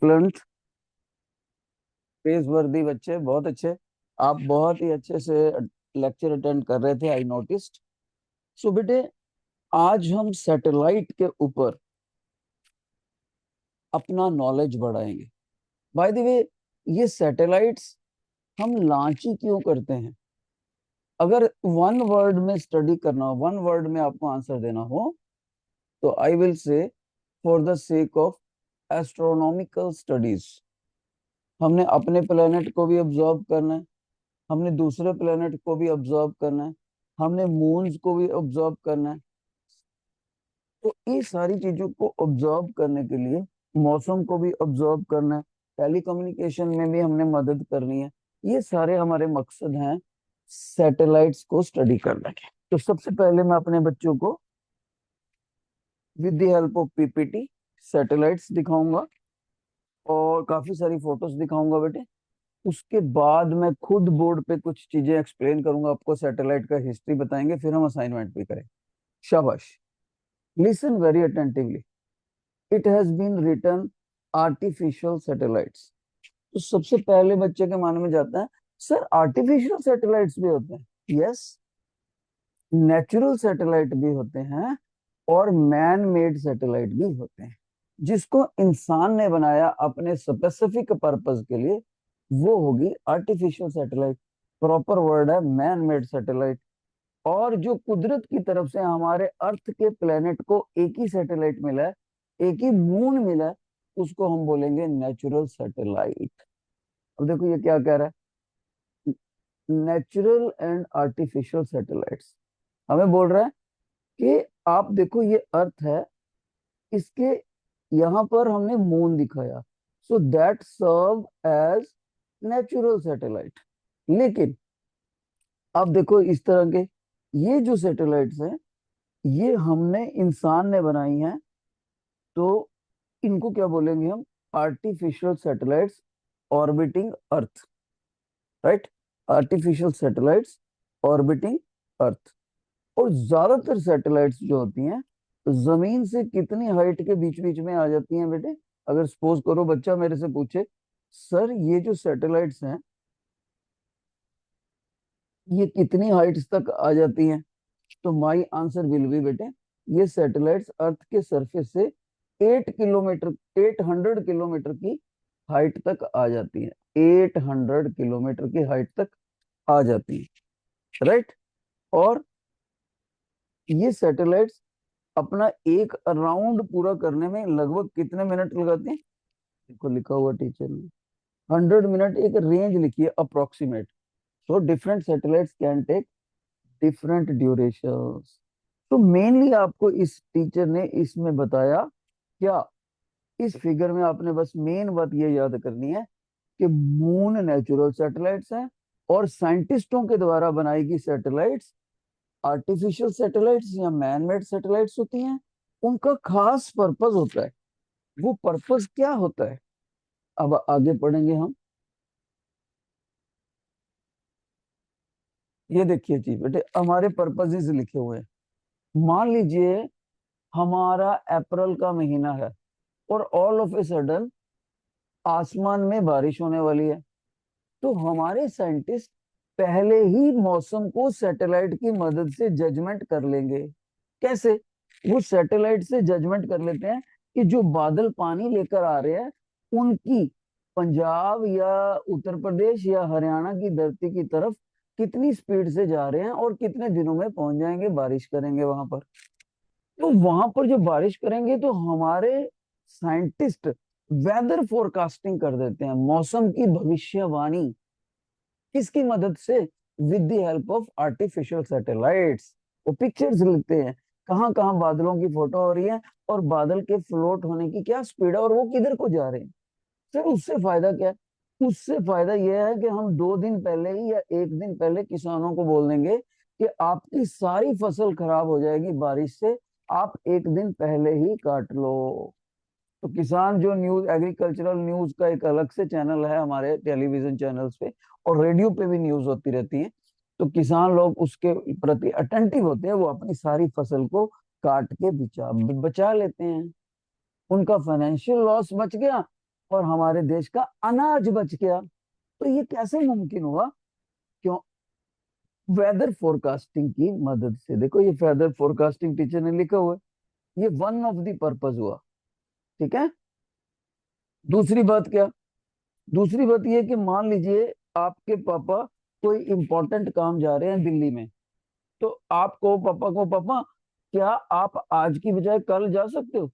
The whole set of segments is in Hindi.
एक्सलेंट, प्रेज वर्दी बच्चे, बहुत अच्छे। आप बहुत ही अच्छे से लेक्चर अटेंड कर रहे थे, आई नोटिस्ड। सो बेटे, आज हम सैटेलाइट के ऊपर अपना नॉलेज बढ़ाएंगे। बाय द वे, ये सैटेलाइट्स हम लॉन्च ही क्यों करते हैं? अगर वन वर्ड में स्टडी करना हो, वन वर्ड में आपको आंसर देना हो, तो I will say for the sake of astronomical studies. हमने अपने प्लेनेट को भी ऑब्जर्व करना है, हमने दूसरे प्लेनेट को भी ऑब्जर्व करना है, हमने मून्स को भी ऑब्जर्व करना है। तो ये सारी चीजों को ऑब्जर्व करने के लिए मौसम को भी ऑब्जर्व करना है, टेलीकम्युनिकेशन में भी हमने मदद करनी है। ये सारे हमारे मकसद हैं सैटेलाइट्स को स्टडी करने के। तो सबसे पहले मैं अपने बच्चों को with the help of PPT satellites दिखाऊंगा और काफी सारी फोटोज दिखाऊंगा बेटे। उसके बाद मैं खुद बोर्ड पे कुछ चीजें एक्सप्लेन करूंगा, आपको सैटेलाइट का हिस्ट्री बताएंगे, फिर हम असाइनमेंट भी करें। शाबाश, listen very attentively. It has been written artificial satellites. तो सबसे पहले बच्चे के मन में जाता है, सर आर्टिफिशियल सैटेलाइट्स भी होते हैं? यस, नेचुरल सैटेलाइट भी होते हैं और मैन मेड सैटेलाइट भी होते हैं। जिसको इंसान ने बनाया अपने स्पेसिफिक पर्पस के लिए, वो होगी आर्टिफिशियल सैटेलाइट। प्रॉपर वर्ड है मैन मेड सैटेलाइट। और जो कुदरत की तरफ से हमारे अर्थ के प्लेनेट को एक ही सैटेलाइट मिला है, एक ही मून मिला है, उसको हम बोलेंगे नेचुरल सैटेलाइट। अब देखो ये क्या कह रहा है, नेचुरल एंड आर्टिफिशियल सैटेलाइट्स। हमें बोल रहा है कि आप देखो ये अर्थ है, इसके यहाँ पर हमने मून दिखाया, so that serve as natural satellite. लेकिन अब देखो इस तरह के ये जो सैटेलाइट्स हैं, ये हमने इंसान ने बनाई हैं, तो इनको क्या बोलेंगे हम? आर्टिफिशियल सैटेलाइट्स ऑर्बिटिंग अर्थ। राइट, आर्टिफिशियल सैटेलाइट्स ऑर्बिटिंग अर्थ। और ज्यादातर सैटेलाइट्स जो होती हैं, जमीन से कितनी हाइट के बीच बीच में आ जाती हैं बेटे? अगर सपोज करो बच्चा मेरे से पूछे, सर ये जो सैटेलाइट्स हैं, ये कितनी हाइट्स तक आ जाती हैं? तो माई आंसर विल बी बेटे, ये सैटेलाइट्स अर्थ के सरफेस से 8 किलोमीटर, 800 किलोमीटर की हाइट तक आ जाती है। 800 किलोमीटर की हाइट तक आ जाती है। राइट, और ये सैटेलाइट्स अपना एक राउंड पूरा करने में लगभग कितने मिनट लगाते हैं? देखो लिखा हुआ टीचर ने 100 मिनट, एक रेंज लिखी है approximate. So different satellites can take different durations. तो मेनली आपको इस टीचर ने इसमें बताया क्या, इस फिगर में आपने बस मेन बात ये याद करनी है कि मून नेचुरल सैटेलाइट्स हैं और साइंटिस्टों के द्वारा बनाई गई सैटेलाइट्स आर्टिफिशियल सैटेलाइट्स या मैन मेड सैटेलाइट्स होती हैं। उनका खास पर्पस होता है। वो पर्पस क्या होता है, अब आगे पढ़ेंगे हम। ये देखिए जी बेटे, हमारे पर्पसेस लिखे हुए हैं। मान लीजिए हमारा अप्रैल का महीना है और ऑल ऑफ ए सडन आसमान में बारिश होने वाली है। तो हमारे साइंटिस्ट पहले ही मौसम को सैटेलाइट की मदद से जजमेंट कर लेंगे। कैसे? वो सैटेलाइट से जजमेंट कर लेते हैं कि जो बादल पानी लेकर आ रहे हैं, उनकी पंजाब या उत्तर प्रदेश या हरियाणा की धरती की तरफ कितनी स्पीड से जा रहे हैं और कितने दिनों में पहुंच जाएंगे, बारिश करेंगे वहां पर। तो वहां पर जो बारिश करेंगे, तो हमारे साइंटिस्ट वेदर फोरकास्टिंग कर देते हैं, मौसम की भविष्यवाणी। किसकी मदद से? With the help of artificial satellites. वो पिक्चर्स लेते हैं, कहाँ कहाँ बादलों की फोटो हो रही है और बादल के फ्लोट होने की क्या स्पीड है और वो किधर को जा रहे हैं। सर उससे फायदा क्या है? उससे फायदा यह है कि हम 2 दिन पहले ही या एक दिन पहले किसानों को बोल देंगे कि आपकी सारी फसल खराब हो जाएगी बारिश से, आप एक दिन पहले ही काट लो। तो किसान जो न्यूज, एग्रीकल्चरल न्यूज का एक अलग से चैनल है हमारे टेलीविजन चैनल्स पे, और रेडियो पे भी न्यूज होती रहती है। तो किसान लोग उसके प्रति अटेंटिव होते हैं, वो अपनी सारी फसल को काट के बचा बचा लेते हैं। उनका फाइनेंशियल लॉस बच गया और हमारे देश का अनाज बच गया। तो ये कैसे मुमकिन हुआ? क्यों? वेदर फोरकास्टिंग की मदद से। देखो ये वेदर फोरकास्टिंग टीचर ने लिखा हुआ है, ये वन ऑफ द पर्पज हुआ। ठीक है। दूसरी बात क्या? दूसरी बात ये कि मान लीजिए आपके पापा कोई इंपॉर्टेंट काम जा रहे हैं दिल्ली में, तो आपको पापा को, पापा क्या आप आज की बजाय कल जा सकते हो?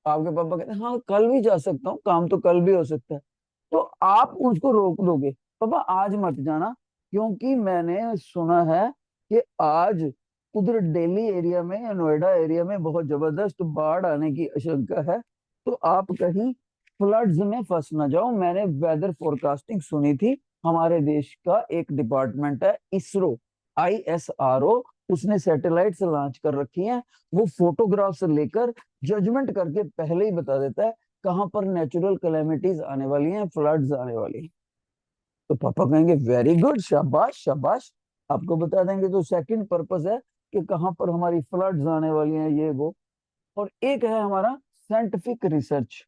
आपके पापा कहते हैं हाँ कल भी जा सकता हूँ, काम तो कल भी हो सकता है। तो आप उसको रोक दोगे, पापा आज मत जाना, क्योंकि मैंने सुना है कि आज उधर दिल्ली एरिया में या नोएडा एरिया में बहुत जबरदस्त बाढ़ आने की आशंका है, तो आप कहीं फ्लड्स में फंस ना जाओ। मैंने वेदर फोरकास्टिंग सुनी थी, हमारे देश का एक डिपार्टमेंट है इसरो, ISRO, उसने सैटेलाइट्स लॉन्च कर रखी हैं। वो फोटोग्राफ्स लेकर जजमेंट करके पहले ही बता देता है कहाँ पर नेचुरल कैलेमिटीज आने वाली हैं, फ्लड्स आने वाली हैं। तो पापा कहेंगे वेरी गुड, शाबाश शाबाश, आपको बता देंगे। तो सेकंड पर्पस है कि कहाँ पर हमारी फ्लड्स आने वाली हैं, ये वो। और एक है हमारा साइंटिफिक रिसर्च,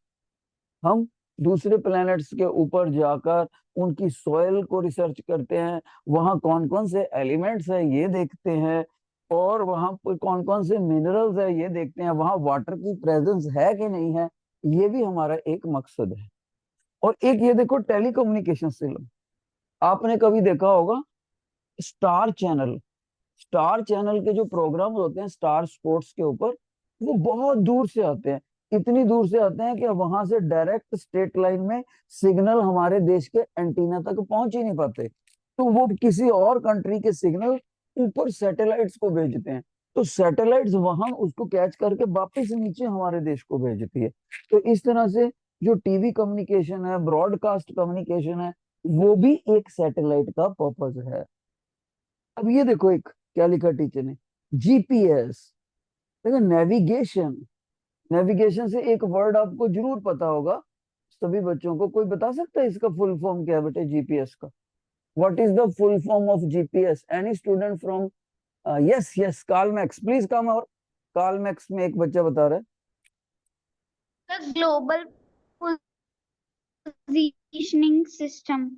हम दूसरे प्लैनेट्स के ऊपर जाकर उनकी सॉइल को रिसर्च करते हैं, वहां कौन कौन से एलिमेंट्स है ये देखते हैं, और वहां पर कौन कौन से मिनरल्स है ये देखते हैं, वहां वाटर की प्रेजेंस है कि नहीं है। ये भी हमारा एक मकसद है। और एक ये देखो टेलीकम्युनिकेशन सिस्टम, आपने कभी देखा होगा स्टार चैनल, स्टार चैनल के जो प्रोग्राम होते हैं स्टार स्पोर्ट्स के ऊपर, वो बहुत दूर से आते हैं, इतनी दूर से आते हैं कि वहां से डायरेक्ट स्टेट लाइन में सिग्नल हमारे देश के एंटीना तक पहुंच ही नहीं पाते, तो वो किसी और कंट्री के सिग्नल ऊपर सैटेलाइट्स को भेजते हैं। तो सैटेलाइट्स वहां उसको कैच करके वापस नीचे हमारे देश को भेजती है। तो इस तरह से जो टीवी कम्युनिकेशन है, ब्रॉडकास्ट कम्युनिकेशन है, वो भी एक सैटेलाइट का पर्पज है। अब ये देखो एक क्या लिखा टीचर ने, GPS। देखो नेविगेशन, नेविगेशन से एक वर्ड आपको जरूर पता होगा, सभी बच्चों को। कोई बता सकता है इसका फुल फॉर्म क्या है बेटे GPS का? What is the full form of GPS? Any student from? Yes yes, Karl Max, please come. और कार्ल मैक्स में एक बच्चा बता रहा है। The global positioning system.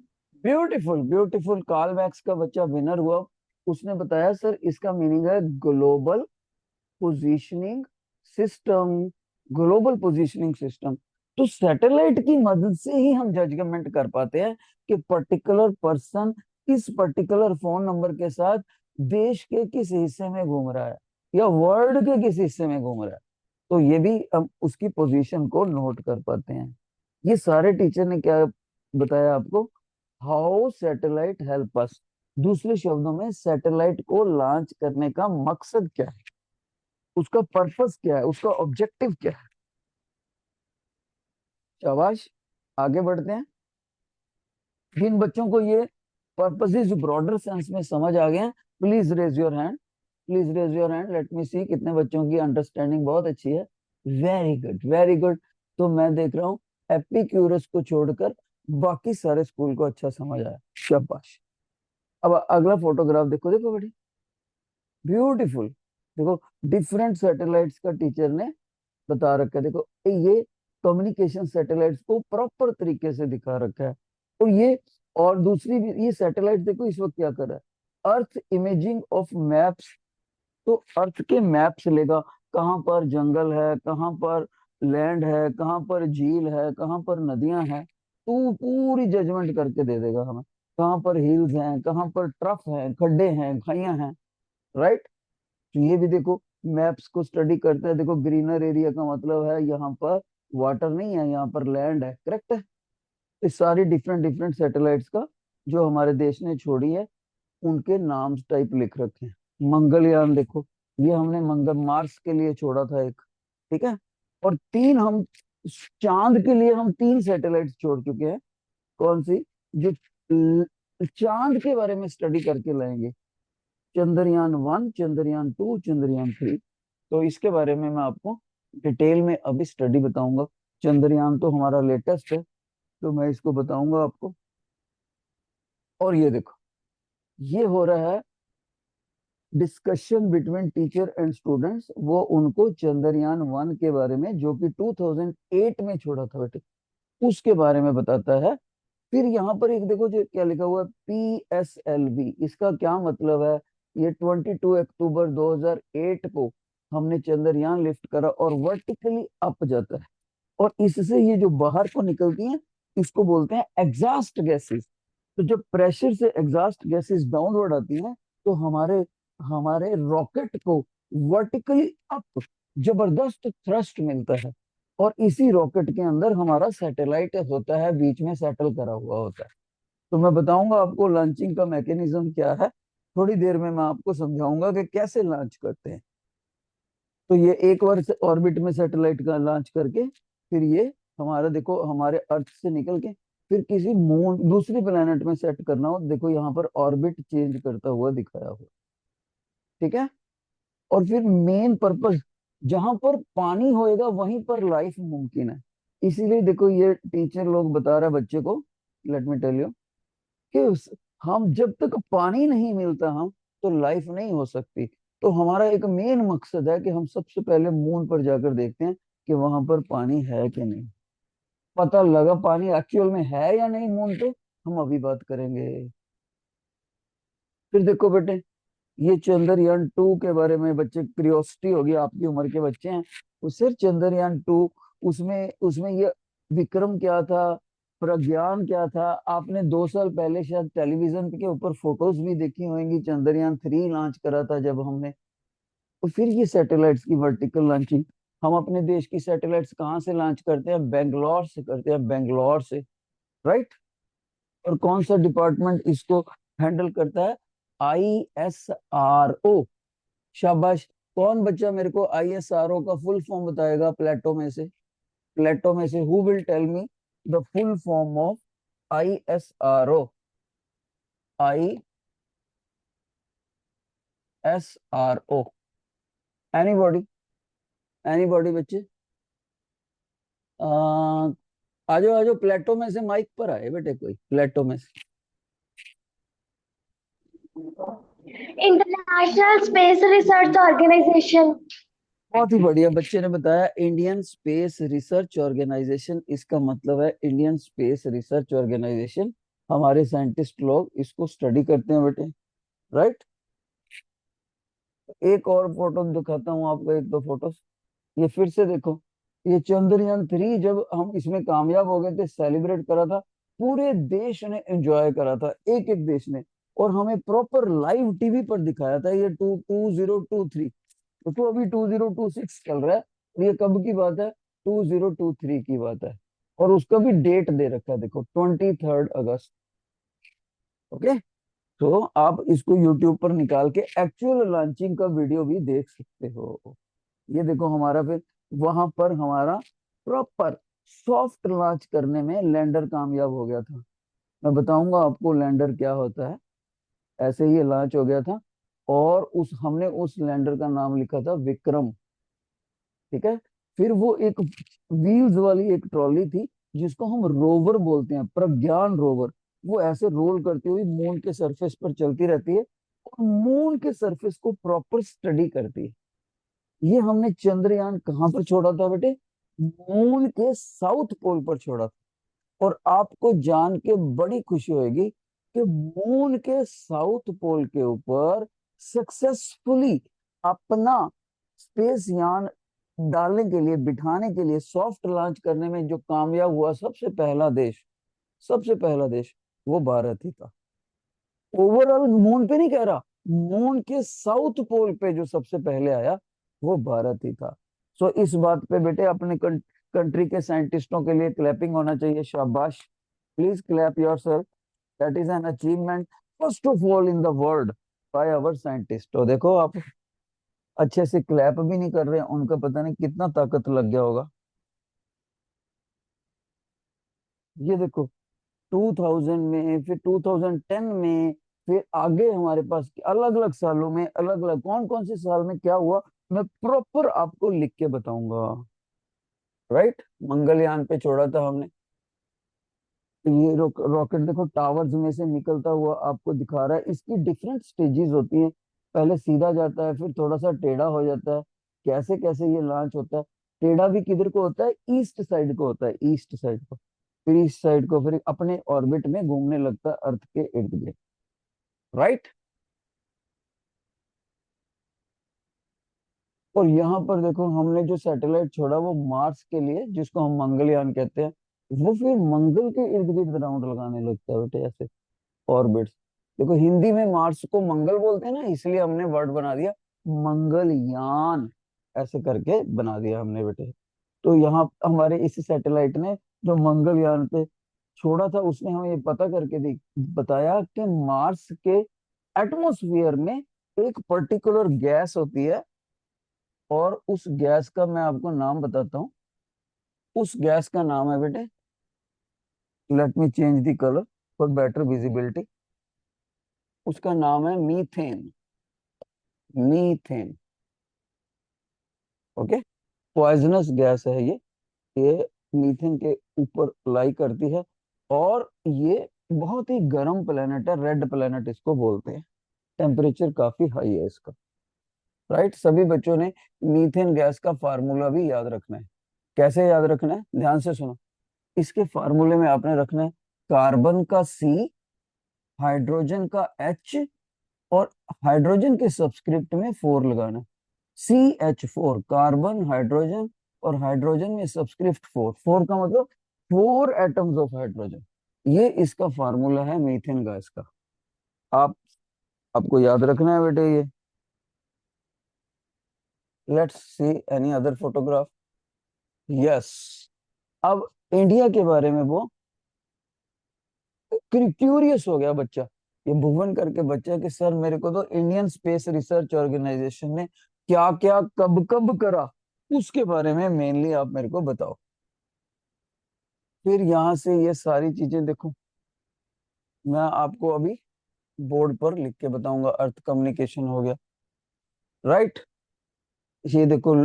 Beautiful beautiful, Karl Max का बच्चा विनर हुआ। उसने बताया सर इसका मीनिंग है global positioning system, global positioning system. तो सैटेलाइट की मदद से ही हम जजमेंट कर पाते हैं कि पर्टिकुलर पर्सन इस पर्टिकुलर फोन नंबर के साथ देश के किस हिस्से में घूम रहा है या वर्ल्ड के किस हिस्से में घूम रहा है। तो ये भी हम उसकी पोजीशन को नोट कर पाते हैं। ये सारे टीचर ने क्या बताया आपको? How satellite help us. दूसरे शब्दों में सैटेलाइट को लॉन्च करने का मकसद क्या है, उसका पर्पस क्या है, उसका ऑब्जेक्टिव क्या है। शाबाश, आगे बढ़ते हैं। जिन बच्चों को ये पर्पसेस ब्रॉडर सेंस में समझ आ गए हैं, please raise your hand, please raise your hand, let me see कितने बच्चों की अंडरस्टैंडिंग बहुत अच्छी है। Very good very good. तो मैं देख रहा हूँ एपिक्यूरस को छोड़कर बाकी सारे स्कूल को अच्छा समझ आया, शाबाश। अब अगला फोटोग्राफ देखो, देखो बेटी, ब्यूटीफुल। देखो डिफरेंट सैटेलाइट्स का टीचर ने बता रखा है। देखो ये कम्युनिकेशन सैटेलाइट्स को प्रॉपर तरीके से दिखा रखा है। और ये, और दूसरी भी ये सैटेलाइट देखो इस वक्त क्या कर रहा है, अर्थ इमेजिंग ऑफ मैप्स। तो अर्थ के मैप्स लेगा, कहाँ पर जंगल है, कहाँ पर लैंड है, कहाँ पर झील है, कहाँ पर नदियां हैं, तो पूरी जजमेंट करके दे देगा हमें, कहाँ पर हिल्स हैं, कहाँ पर ट्रफ है, खड्डे हैं, खाइयां हैं। राइट। तो ये भी देखो मैप्स को स्टडी करते हैं। देखो ग्रीनर एरिया का मतलब है यहाँ पर वाटर नहीं है, यहाँ पर लैंड है, करेक्ट है। इस सारी डिफरेंट डिफरेंट सैटेलाइट्स का जो हमारे देश ने छोड़ी है उनके नाम टाइप लिख रखे हैं। मंगलयान देखो, ये हमने मंगल मार्स के लिए छोड़ा था एक, ठीक है। और तीन हम चांद के लिए हम तीन सैटेलाइट छोड़ चुके हैं। कौन सी? जो चांद के बारे में स्टडी करके लाएंगे, चंद्रयान 1, चंद्रयान 2, चंद्रयान 3। तो इसके बारे में मैं आपको डिटेल में अभी स्टडी बताऊंगा। चंद्रयान तो हमारा लेटेस्ट है, तो मैं इसको बताऊंगा आपको। और ये देखो, ये हो रहा है discussion between teacher and students, वो उनको चंद्रयान 1 के बारे में जो कि 2008 में छोड़ा था बेटे, उसके बारे में बताता है। फिर यहाँ पर एक देखो जो क्या लिखा हुआ है, PSLV, इसका क्या मतलब है? ये 22 अक्टूबर 2008 को हमने चंद्रयान लिफ्ट करा और वर्टिकली अप जाता है, और इससे ये जो बाहर को निकलती हैं इसको बोलते हैं एग्जॉस्ट गैसेस। तो जब प्रेशर से एग्जॉस्ट गैसेस डाउनवर्ड आती हैं तो हमारे हमारे रॉकेट को वर्टिकली अप जबरदस्त थ्रस्ट मिलता है, और इसी रॉकेट के अंदर हमारा सैटेलाइट होता है, बीच में सेटल करा हुआ होता है। तो मैं बताऊंगा आपको लॉन्चिंग का मैकेनिज्म क्या है, थोड़ी देर में मैं आपको समझाऊंगा कि कैसे लॉन्च करते हैं। तो ये एक बार से ऑर्बिट में सैटेलाइट का लॉन्च करके फिर ये हमारा देखो हमारे अर्थ से निकल के फिर किसी मून दूसरी प्लेनेट में सेट करना हो, देखो यहाँ पर ऑर्बिट चेंज करता हुआ दिखाया हुआ। ठीक है। और फिर मेन पर्पस, जहां पर पानी होएगा वहीं पर लाइफ मुमकिन है। इसीलिए देखो ये टीचर लोग बता रहा है बच्चे को, लेट मी टेल यू, कि हम जब तक पानी नहीं मिलता हम तो लाइफ नहीं हो सकती। तो हमारा एक मेन मकसद है कि हम सबसे पहले मून पर जाकर देखते हैं कि वहां पर पानी है कि नहीं। पता लगा पानी एक्चुअल में है या नहीं मून पे, हम अभी बात करेंगे। फिर देखो बेटे, ये चंद्रयान 2 के बारे में बच्चे क्यूरियोसिटी होगी, आपकी उम्र के बच्चे हैं, वो सिर्फ चंद्रयान 2, उसमें उसमें ये विक्रम क्या था, प्रज्ञान क्या था, आपने 2 साल पहले शायद टेलीविजन के ऊपर फोटोज भी देखी होंगी, चंद्रयान 3 लॉन्च करा था जब हमने। तो फिर ये सैटेलाइट्स की वर्टिकल लॉन्चिंग, हम अपने देश की सैटेलाइट्स कहाँ से लॉन्च करते हैं? बेंगलोर से करते हैं, बेंगलोर से, राइट। और कौन सा डिपार्टमेंट इसको हैंडल करता है? ISRO। शाबाश। कौन बच्चा मेरे को ISRO का फुल फॉर्म बताएगा प्लेटो में से? प्लेटो में से who will tell me the full form of ISRO? ISRO, anybody? Anybody बच्चे? आ, आजो आजो, प्लेटो में से माइक पर आए बेटे, कोई प्लेटो में से। International Space research Organisation. बहुत ही बढ़िया, बच्चे ने बताया इंडियन स्पेस रिसर्च ऑर्गेनाइजेशन, इसका मतलब है इंडियन स्पेस रिसर्च ऑर्गेनाइजेशन। हमारे साइंटिस्ट लोग इसको स्टडी करते हैं बेटे, राइट। एक और फोटो दिखाता हूँ आपको, एक दो फोटो। ये फिर से देखो, ये चंद्रयान 3 जब हम इसमें कामयाब हो गए थे, सेलिब्रेट करा था, पूरे देश ने एंजॉय करा था, एक एक देश ने। और हमें प्रॉपर लाइव टीवी पर दिखाया था। ये 2023, तो अभी 2026 चल रहा है, और ये कब की बात है? 2023 की बात है। और उसका भी डेट दे रखा है, देखो 23 अगस्त। ओके। तो आप इसको यूट्यूब पर निकाल के एक्चुअल लॉन्चिंग का वीडियो भी देख सकते हो। ये देखो हमारा फिर वहां पर हमारा प्रॉपर सॉफ्ट लॉन्च करने में लैंडर कामयाब हो गया था। मैं बताऊंगा आपको लैंडर क्या होता है। ऐसे ही लॉन्च हो गया था, और उस हमने उस लैंडर का नाम लिखा था विक्रम। ठीक है। फिर वो एक व्हील्स वाली एक ट्रॉली थी, जिसको हम रोवर बोलते हैं, प्रज्ञान रोवर। वो ऐसे रोल करती हुई मून के सरफेस पर चलती रहती है, और मून के सरफेस को प्रॉपर स्टडी करती है। ये हमने चंद्रयान कहाँ पर छोड़ा था बेटे? मून के साउथ पोल पर छोड़ा था। और आपको जान के बड़ी खुशी होगी कि मून के साउथ पोल के ऊपर सक्सेसफुली अपना स्पेस यान डालने के लिए, बिठाने के लिए, सॉफ्ट लॉन्च करने में जो कामयाब हुआ, सबसे पहला देश वो भारत ही था। ओवरऑल मून पे नहीं कह रहा, मून के साउथ पोल पे जो सबसे पहले आया वो भारत ही था। सो इस बात पे बेटे अपने कंट्री के साइंटिस्टों के लिए क्लैपिंग होना चाहिए, शाबाश। Please clap yourself, that is an achievement first of all in the world by our scientist. तो देखो आप अच्छे से क्लैप भी नहीं कर रहे हैं, उनका पता नहीं कितना ताकत लग गया होगा। ये देखो 2000 में, फिर 2010 में, फिर आगे हमारे पास अलग अलग सालों में, अलग अलग कौन कौन से साल में क्या हुआ, मैं प्रॉपर आपको लिख के बताऊंगा, राइट। मंगलयान पे छोड़ा था हमने। तो ये रॉकेट देखो टावर्स में से निकलता हुआ आपको दिखा रहा है। इसकी डिफरेंट स्टेजेस होती हैं, पहले सीधा जाता है, फिर थोड़ा सा टेढ़ा हो जाता है। कैसे कैसे ये लॉन्च होता है? टेढ़ा भी किधर को होता है? ईस्ट साइड को होता है, ईस्ट साइड को। फिर इस साइड को, फिर अपने ऑर्बिट में घूमने लगता है अर्थ के इर्द गिर्द, राइट। और यहाँ पर देखो, हमने जो सैटेलाइट छोड़ा वो मार्स के लिए, जिसको हम मंगलयान कहते हैं, वो फिर मंगल के इर्द गिर्द राउंड लगाने लगता है बेटे, ऐसे ऑर्बिट्स। देखो हिंदी में मार्स को मंगल बोलते हैं ना, इसलिए हमने वर्ड बना दिया मंगलयान, ऐसे करके बना दिया हमने बेटे। तो यहाँ हमारे इस सैटेलाइट ने जो मंगलयान पे छोड़ा था, उसने हमें ये पता करके बताया कि मार्स के एटमॉस्फेयर में एक पर्टिकुलर गैस होती है, और उस गैस का मैं आपको नाम बताता हूँ। उस गैस का नाम है बेटे, let me change the colour for better visibility, उसका नाम है methane. Methane, okay. Poisonous gas है ये मीथेन के ऊपर लाई करती है, और ये बहुत ही गर्म प्लेनेट है, रेड प्लेनेट इसको बोलते हैं। टेम्परेचर काफी हाई है इसका, राइट। सभी बच्चों ने मीथेन गैस का फार्मूला भी याद रखना है। कैसे याद रखना है, ध्यान से सुनो। इसके फार्मूले में आपने रखना है कार्बन का C, हाइड्रोजन का H, और हाइड्रोजन के सबस्क्रिप्ट में 4 लगाना। CH4, कार्बन, हाइड्रोजन, और हाइड्रोजन में सबस्क्रिप्ट 4, 4 का मतलब 4 एटम्स ऑफ हाइड्रोजन। ये इसका फार्मूला है मीथेन गैस का। आप आपको याद रखना है बेटे ये। Let's see any other photograph. Yes, अब इंडिया के बारे में वो क्यूरियस हो गया बच्चा, ये भुवन करके बच्चा, कि सर मेरे को तो इंडियन स्पेस रिसर्च ऑर्गेनाइजेशन ने क्या क्या कब कब करा, उसके बारे में मेनली आप मेरे को बताओ। फिर यहाँ से ये सारी चीजें देखो, मैं आपको अभी बोर्ड पर लिख के बताऊंगा। अर्थ कम्युनिकेशन हो गया, राइट। ये देखो,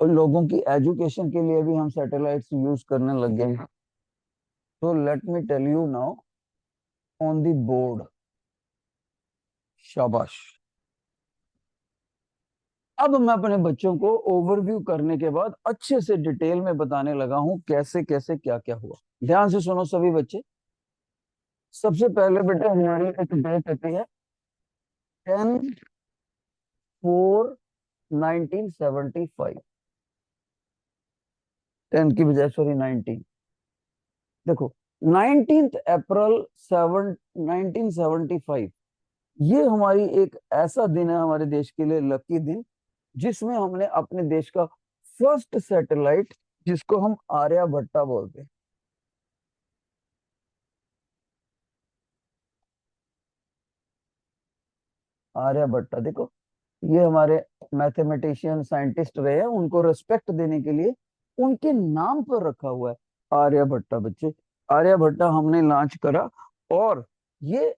लोगों की एजुकेशन के लिए भी हम सैटेलाइट्स यूज करने लग गए हैं। तो let me tell you now on the board. शाबाश। अब मैं अपने बच्चों को ओवरव्यू करने के बाद अच्छे से डिटेल में बताने लगा हूं कैसे कैसे क्या क्या हुआ। ध्यान से सुनो सभी बच्चे। सबसे पहले बेटे हमारी एक डेट होती है 10/4/1975। 10 की बजाय सॉरी 19। देखो 19 अप्रैल 1975, ये हमारी एक ऐसा दिन है हमारे देश के लिए, लकी दिन, जिसमें हमने अपने देश का फर्स्ट सैटेलाइट, जिसको हम आर्यभट्टा बोलते हैं। आर्यभट्टा देखो, ये हमारे मैथमेटिशियन साइंटिस्ट रहे हैं, उनको रिस्पेक्ट देने के लिए उनके नाम पर रखा हुआ है आर्यभट्टा बच्चे। आर्यभट्टा हमने लॉन्च करा। और ये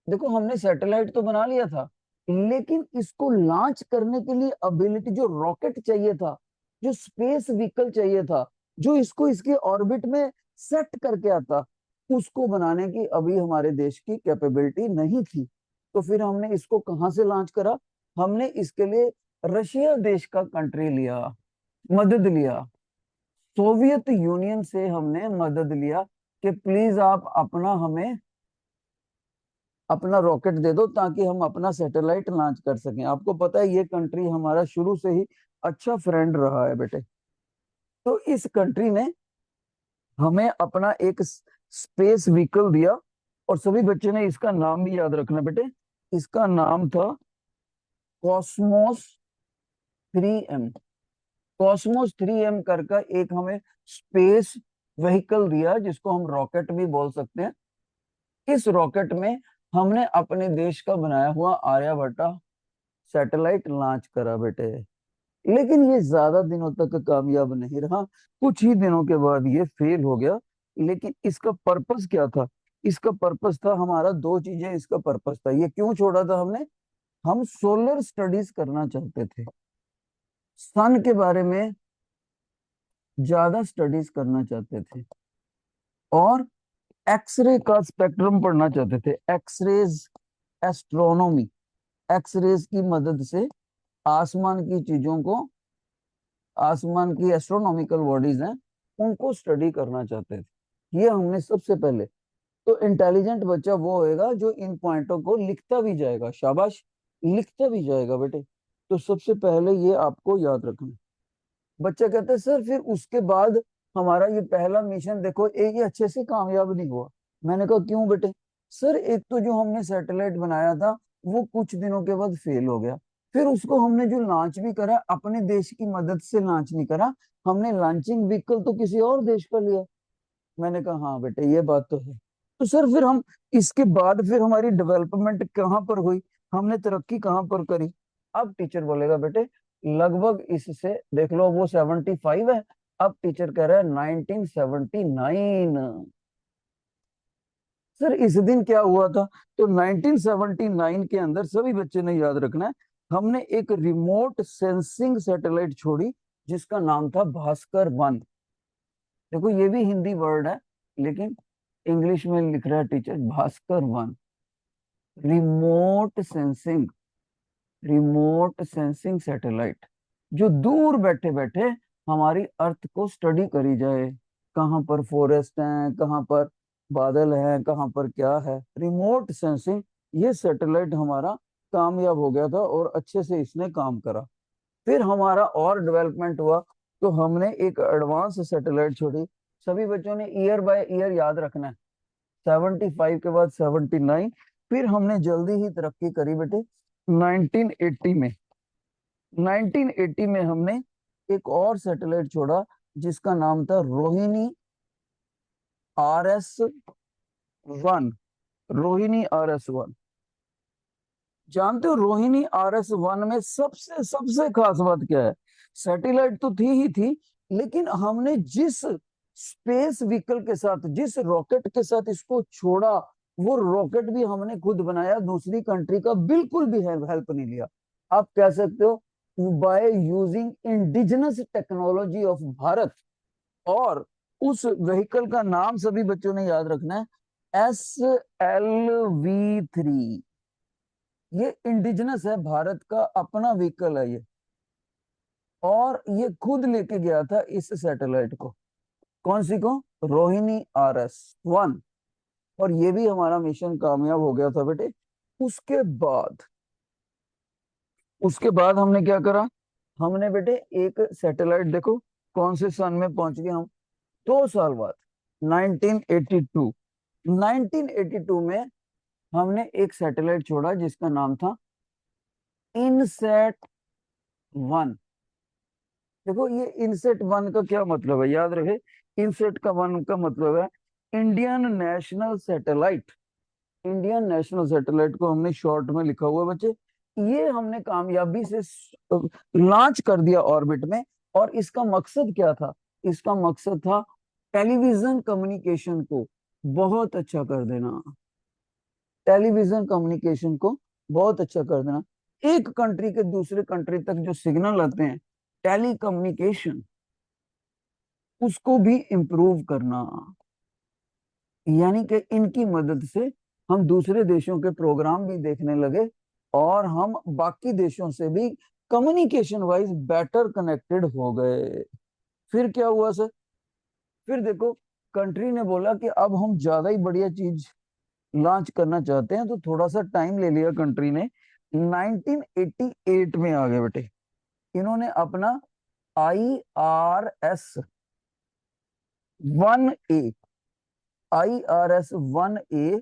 देखो, हमने सैटेलाइट तो बना लिया था, लेकिन इसको लॉन्च करने के लिए अबिलिटी, जो रॉकेट चाहिए था, जो स्पेस व्हीकल चाहिए था, जो इसको इसके ऑर्बिट में सेट करके आता, उसको बनाने की अभी हमारे देश की कैपेबिलिटी नहीं थी। तो फिर हमने इसको कहाँ से लॉन्च करा, हमने इसके लिए रशिया देश का कंट्री लिया, मदद लिया। सोवियत यूनियन से हमने मदद लिया कि प्लीज आप अपना हमें अपना रॉकेट दे दो, ताकि हम अपना सैटेलाइट लॉन्च कर सकें। आपको पता है ये कंट्री हमारा शुरू से ही अच्छा फ्रेंड रहा है बेटे। तो इस कंट्री ने हमें अपना एक स्पेस व्हीकल दिया, और सभी बच्चे ने इसका नाम भी याद रखना बेटे। इसका नाम था कॉस्मोस 3M। कॉस्मोस 3M करके एक हमें स्पेस व्हीकल दिया, जिसको हम रॉकेट भी बोल सकते हैं। इस रॉकेट में हमने अपने देश का बनाया हुआ आर्यभट्टा सैटेलाइट लॉन्च करा बेटे। लेकिन ये ज्यादा दिनों तक कामयाब नहीं रहा, कुछ ही दिनों के बाद ये फेल हो गया। लेकिन इसका पर्पस क्या था, इसका पर्पस था हमारा, दो चीजें इसका पर्पस था। ये क्यों छोड़ा था हमने, हम सोलर स्टडीज करना चाहते थे, सन के बारे में ज्यादा स्टडीज करना चाहते थे, और एक्सरे का स्पेक्ट्रम पढ़ना चाहते थे। एक्सरेज, एस्ट्रोनॉमी, एक्सरेज की मदद से आसमान की चीजों को, आसमान की एस्ट्रोनॉमिकल बॉडीज हैं, उनको स्टडी करना चाहते थे। ये हमने सबसे पहले। तो इंटेलिजेंट बच्चा वो होएगा जो इन पॉइंटों को लिखता भी जाएगा, शाबाश, लिखता भी जाएगा बेटे। तो सबसे पहले ये आपको याद रखना है। बच्चा कहता है सर फिर उसके बाद हमारा ये पहला मिशन देखो एक ही अच्छे से कामयाब नहीं हुआ। मैंने कहा क्यों बेटे? सर एक तो जो हमने सैटेलाइट बनाया था वो कुछ दिनों के बाद फेल हो गया। फिर उसको हमने जो लॉन्च भी करा अपने देश की मदद से लॉन्च नहीं करा, हमने लॉन्चिंग व्हीकल तो किसी और देश का लिया। मैंने कहा हाँ बेटे ये बात तो है। तो सर फिर हम इसके बाद फिर हमारी डेवलपमेंट कहाँ पर हुई, हमने तरक्की कहाँ पर करी? अब टीचर बोलेगा बेटे लगभग इससे देख लो वो 75 है, अब टीचर कह रहा है 1979। सर इस दिन क्या हुआ था? तो 1979 के अंदर सभी बच्चे ने याद रखना है, हमने एक रिमोट सेंसिंग सैटेलाइट छोड़ी जिसका नाम था भास्कर 1। देखो ये भी हिंदी वर्ड है लेकिन इंग्लिश में लिख रहा है teacher Bhaskar 1। Remote sensing, remote sensing satellite जो दूर बैठे बैठे हमारी अर्थ को स्टडी करी जाए, कहाँ पर फॉरेस्ट है, कहाँ पर बादल है, कहाँ पर क्या है, रिमोट सेंसिंग। ये सैटेलाइट हमारा कामयाब हो गया था और अच्छे से इसने काम करा। फिर हमारा और डेवलपमेंट हुआ तो हमने एक एडवांस सैटेलाइट छोड़ी। सभी बच्चों ने ईयर बाय ईयर याद रखना है, 75 के बाद 79। फिर हमने जल्दी ही तरक्की करी बेटे 1980 में। 1980 में हमने एक और सैटेलाइट छोड़ा जिसका नाम था रोहिणी RS 1। रोहिणी RS 1 जानते हो रोहिणी RS 1 में सबसे सबसे खास बात क्या है? सैटेलाइट तो थी ही थी लेकिन हमने जिस स्पेस व्हीकल के साथ, जिस रॉकेट के साथ इसको छोड़ा, वो रॉकेट भी हमने खुद बनाया, दूसरी कंट्री का बिल्कुल भी हेल्प नहीं लिया। आप कह सकते हो by using indigenous technology of Bharat. और उस व्हीकल का नाम सभी बच्चों ने याद रखना है, SLV3। ये इंडिजिनस है, भारत का अपना व्हीकल है ये। और ये खुद लेके गया था इस सैटेलाइट को, कौन सी को? रोहिणी RS 1। और ये भी हमारा मिशन कामयाब हो गया था बेटे। उसके बाद उसके बाद हमने क्या करा? हमने बेटे एक सैटेलाइट देखो कौन से सन में पहुंच गए हम, 2 साल बाद 1982। 1982 में हमने एक सैटेलाइट छोड़ा जिसका नाम था इनसेट 1। देखो ये इनसेट 1 का क्या मतलब है याद रहे, इनसेट 1 का मतलब है Indian national satellite. Indian national satellite को हमने शॉर्ट में लिखा हुआ है बच्चे। ये हमने कामयाबी से लॉन्च कर दिया ऑर्बिट में। और इसका मकसद क्या था? इसका मकसद था टेलीविजन कम्युनिकेशन को बहुत अच्छा कर देना। टेलीविजन कम्युनिकेशन को बहुत अच्छा कर देना, एक कंट्री के दूसरे कंट्री तक जो सिग्नल आते हैं टेली कम्युनिकेशन, उसको भी इम्प्रूव करना। यानी कि इनकी मदद से हम दूसरे देशों के प्रोग्राम भी देखने लगे और हम बाकी देशों से भी कम्युनिकेशन वाइज बेटर कनेक्टेड हो गए। फिर क्या हुआ सर? फिर देखो कंट्री ने बोला कि अब हम ज्यादा ही बढ़िया चीज लॉन्च करना चाहते हैं, तो थोड़ा सा टाइम ले लिया कंट्री ने। 1988 में आ गए बेटे, इन्होंने अपना IRS 1A, IRS 1A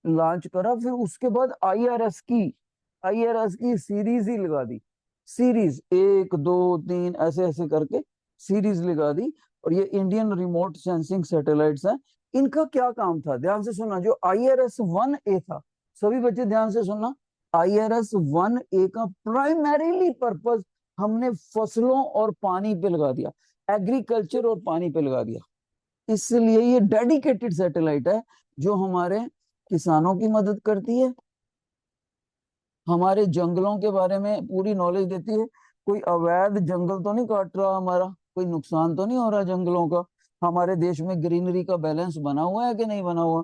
launch करा। फिर उसके बाद आई आर एस की सीरीज ही लगा दी। सीरीज 1 2 3 ऐसे ऐसे करके सीरीज लगा दी। और ये इंडियन रिमोट सेंसिंग सैटेलाइट्स हैं। इनका क्या काम था ध्यान से सुनना, जो IRS 1A था, सभी बच्चे ध्यान से सुनना। IRS 1A का प्राइमरीली पर्पस हमने फसलों और पानी पे लगा दिया, एग्रीकल्चर और पानी पे लगा दिया। इसलिए ये डेडिकेटेड सैटेलाइट है जो हमारे किसानों की मदद करती है, हमारे जंगलों के बारे में पूरी नॉलेज देती है। कोई अवैध जंगल तो नहीं काट रहा हमारा, कोई नुकसान तो नहीं हो रहा जंगलों का, हमारे देश में ग्रीनरी का बैलेंस बना हुआ है कि नहीं बना हुआ।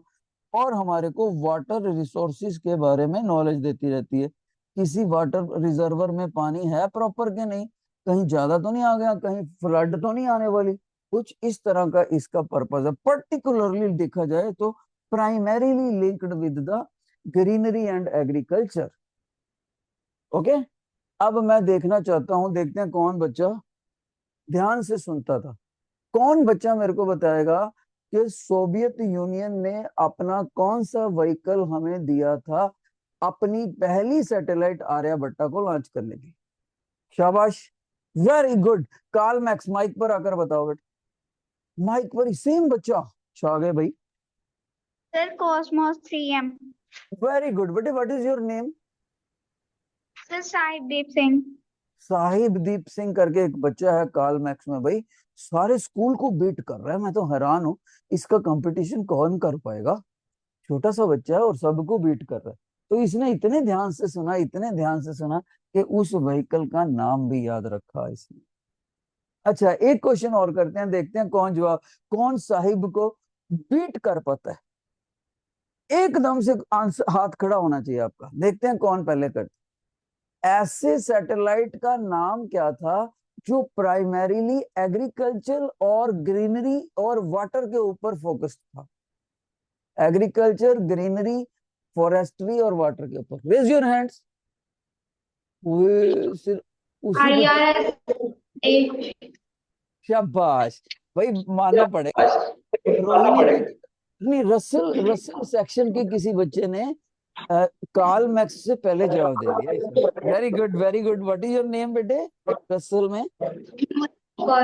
और हमारे को वाटर रिसोर्सिस के बारे में नॉलेज देती रहती है, किसी वाटर रिजर्वर में पानी है प्रॉपर के नहीं, कहीं ज्यादा तो नहीं आ गया, कहीं फ्लड तो नहीं आने वाली। कुछ इस तरह का इसका पर्पज है। पर्टिकुलरली देखा जाए तो primarily linked with the greenery and agriculture. Okay, अब मैं देखना चाहता हूं, देखते हैं कौन बच्चा ध्यान से सुनता था। कौन बच्चा मेरे को बताएगा कि सोवियत यूनियन ने अपना कौन सा व्हीकल हमें दिया था अपनी पहली सैटेलाइट आर्यभट्टा को लॉन्च करने की। शाबाश, very good. Karl Max, mike पर आकर बताओ बेटा। माइक पर ही सेम बच्चा, छा गए भाई। Sir cosmos 3M। Very good बेटे, what is your name? Sir Sahibdeep Singh. Sahibdeep Singh करके एक बच्चा है कार्ल मैक्स में भाई, सारे स्कूल को बीट कर रहा है। मैं तो हैरान हूँ, इसका कंपटीशन कौन कर पाएगा। छोटा सा बच्चा है और सबको बीट कर रहा है। तो इसने इतने ध्यान से सुना, इतने ध्यान से सुना कि उस व्हीकल का नाम भी याद रखा इसने। अच्छा, एक क्वेश्चन और करते हैं, देखते हैं कौन जवाब, कौन साहिब को बीट कर पाता है। एकदम से आंसर, हाथ खड़ा होना चाहिए आपका। देखते हैं कौन पहले करते। ऐसे सैटेलाइट का नाम क्या था जो प्राइमरीली एग्रीकल्चर और ग्रीनरी और वाटर के ऊपर फोकस्ड था? एग्रीकल्चर, ग्रीनरी, फॉरेस्ट्री और वाटर के ऊपर। Raise your hands. उसी बच्चे, IRS शाबाश भाई, मानना पड़ेगा। रोहिणी के, नहीं, रसल रसल सेक्शन के किसी बच्चे ने कार्ल मैक्स से पहले जवाब दे दिया इसमें। Very good, very good. What is your name बेटे, रसल में? और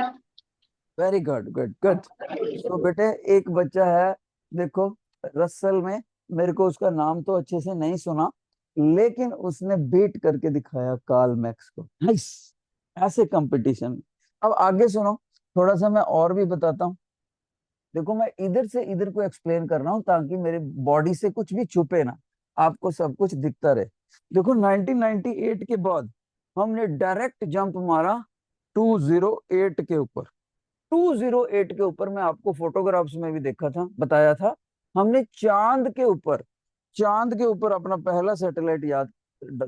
वेरी गुड, गुड गुड। तो बेटे एक बच्चा है, देखो, रसल में, मेरे को उसका नाम तो अच्छे से नहीं सुना, लेकिन उसने बीट करके दिखाया कार्ल मैक्स को। नाइस। ऐसे कंपटीशन। अब आगे सुनो, थोड़ा सा मैं और भी बताता हूँ। देखो, मैं इधर से इधर को एक्सप्लेन कर रहा हूँ ताकि मेरे बॉडी से कुछ भी छुपे ना, आपको सब कुछ दिखता रहे। देखो 1998 के बाद हमने डायरेक्ट जंप मारा 208 के ऊपर। 208 के ऊपर मैं आपको फोटोग्राफ्स में भी देखा था, बताया था। हमने चांद के ऊपर अपना पहला सैटेलाइट याद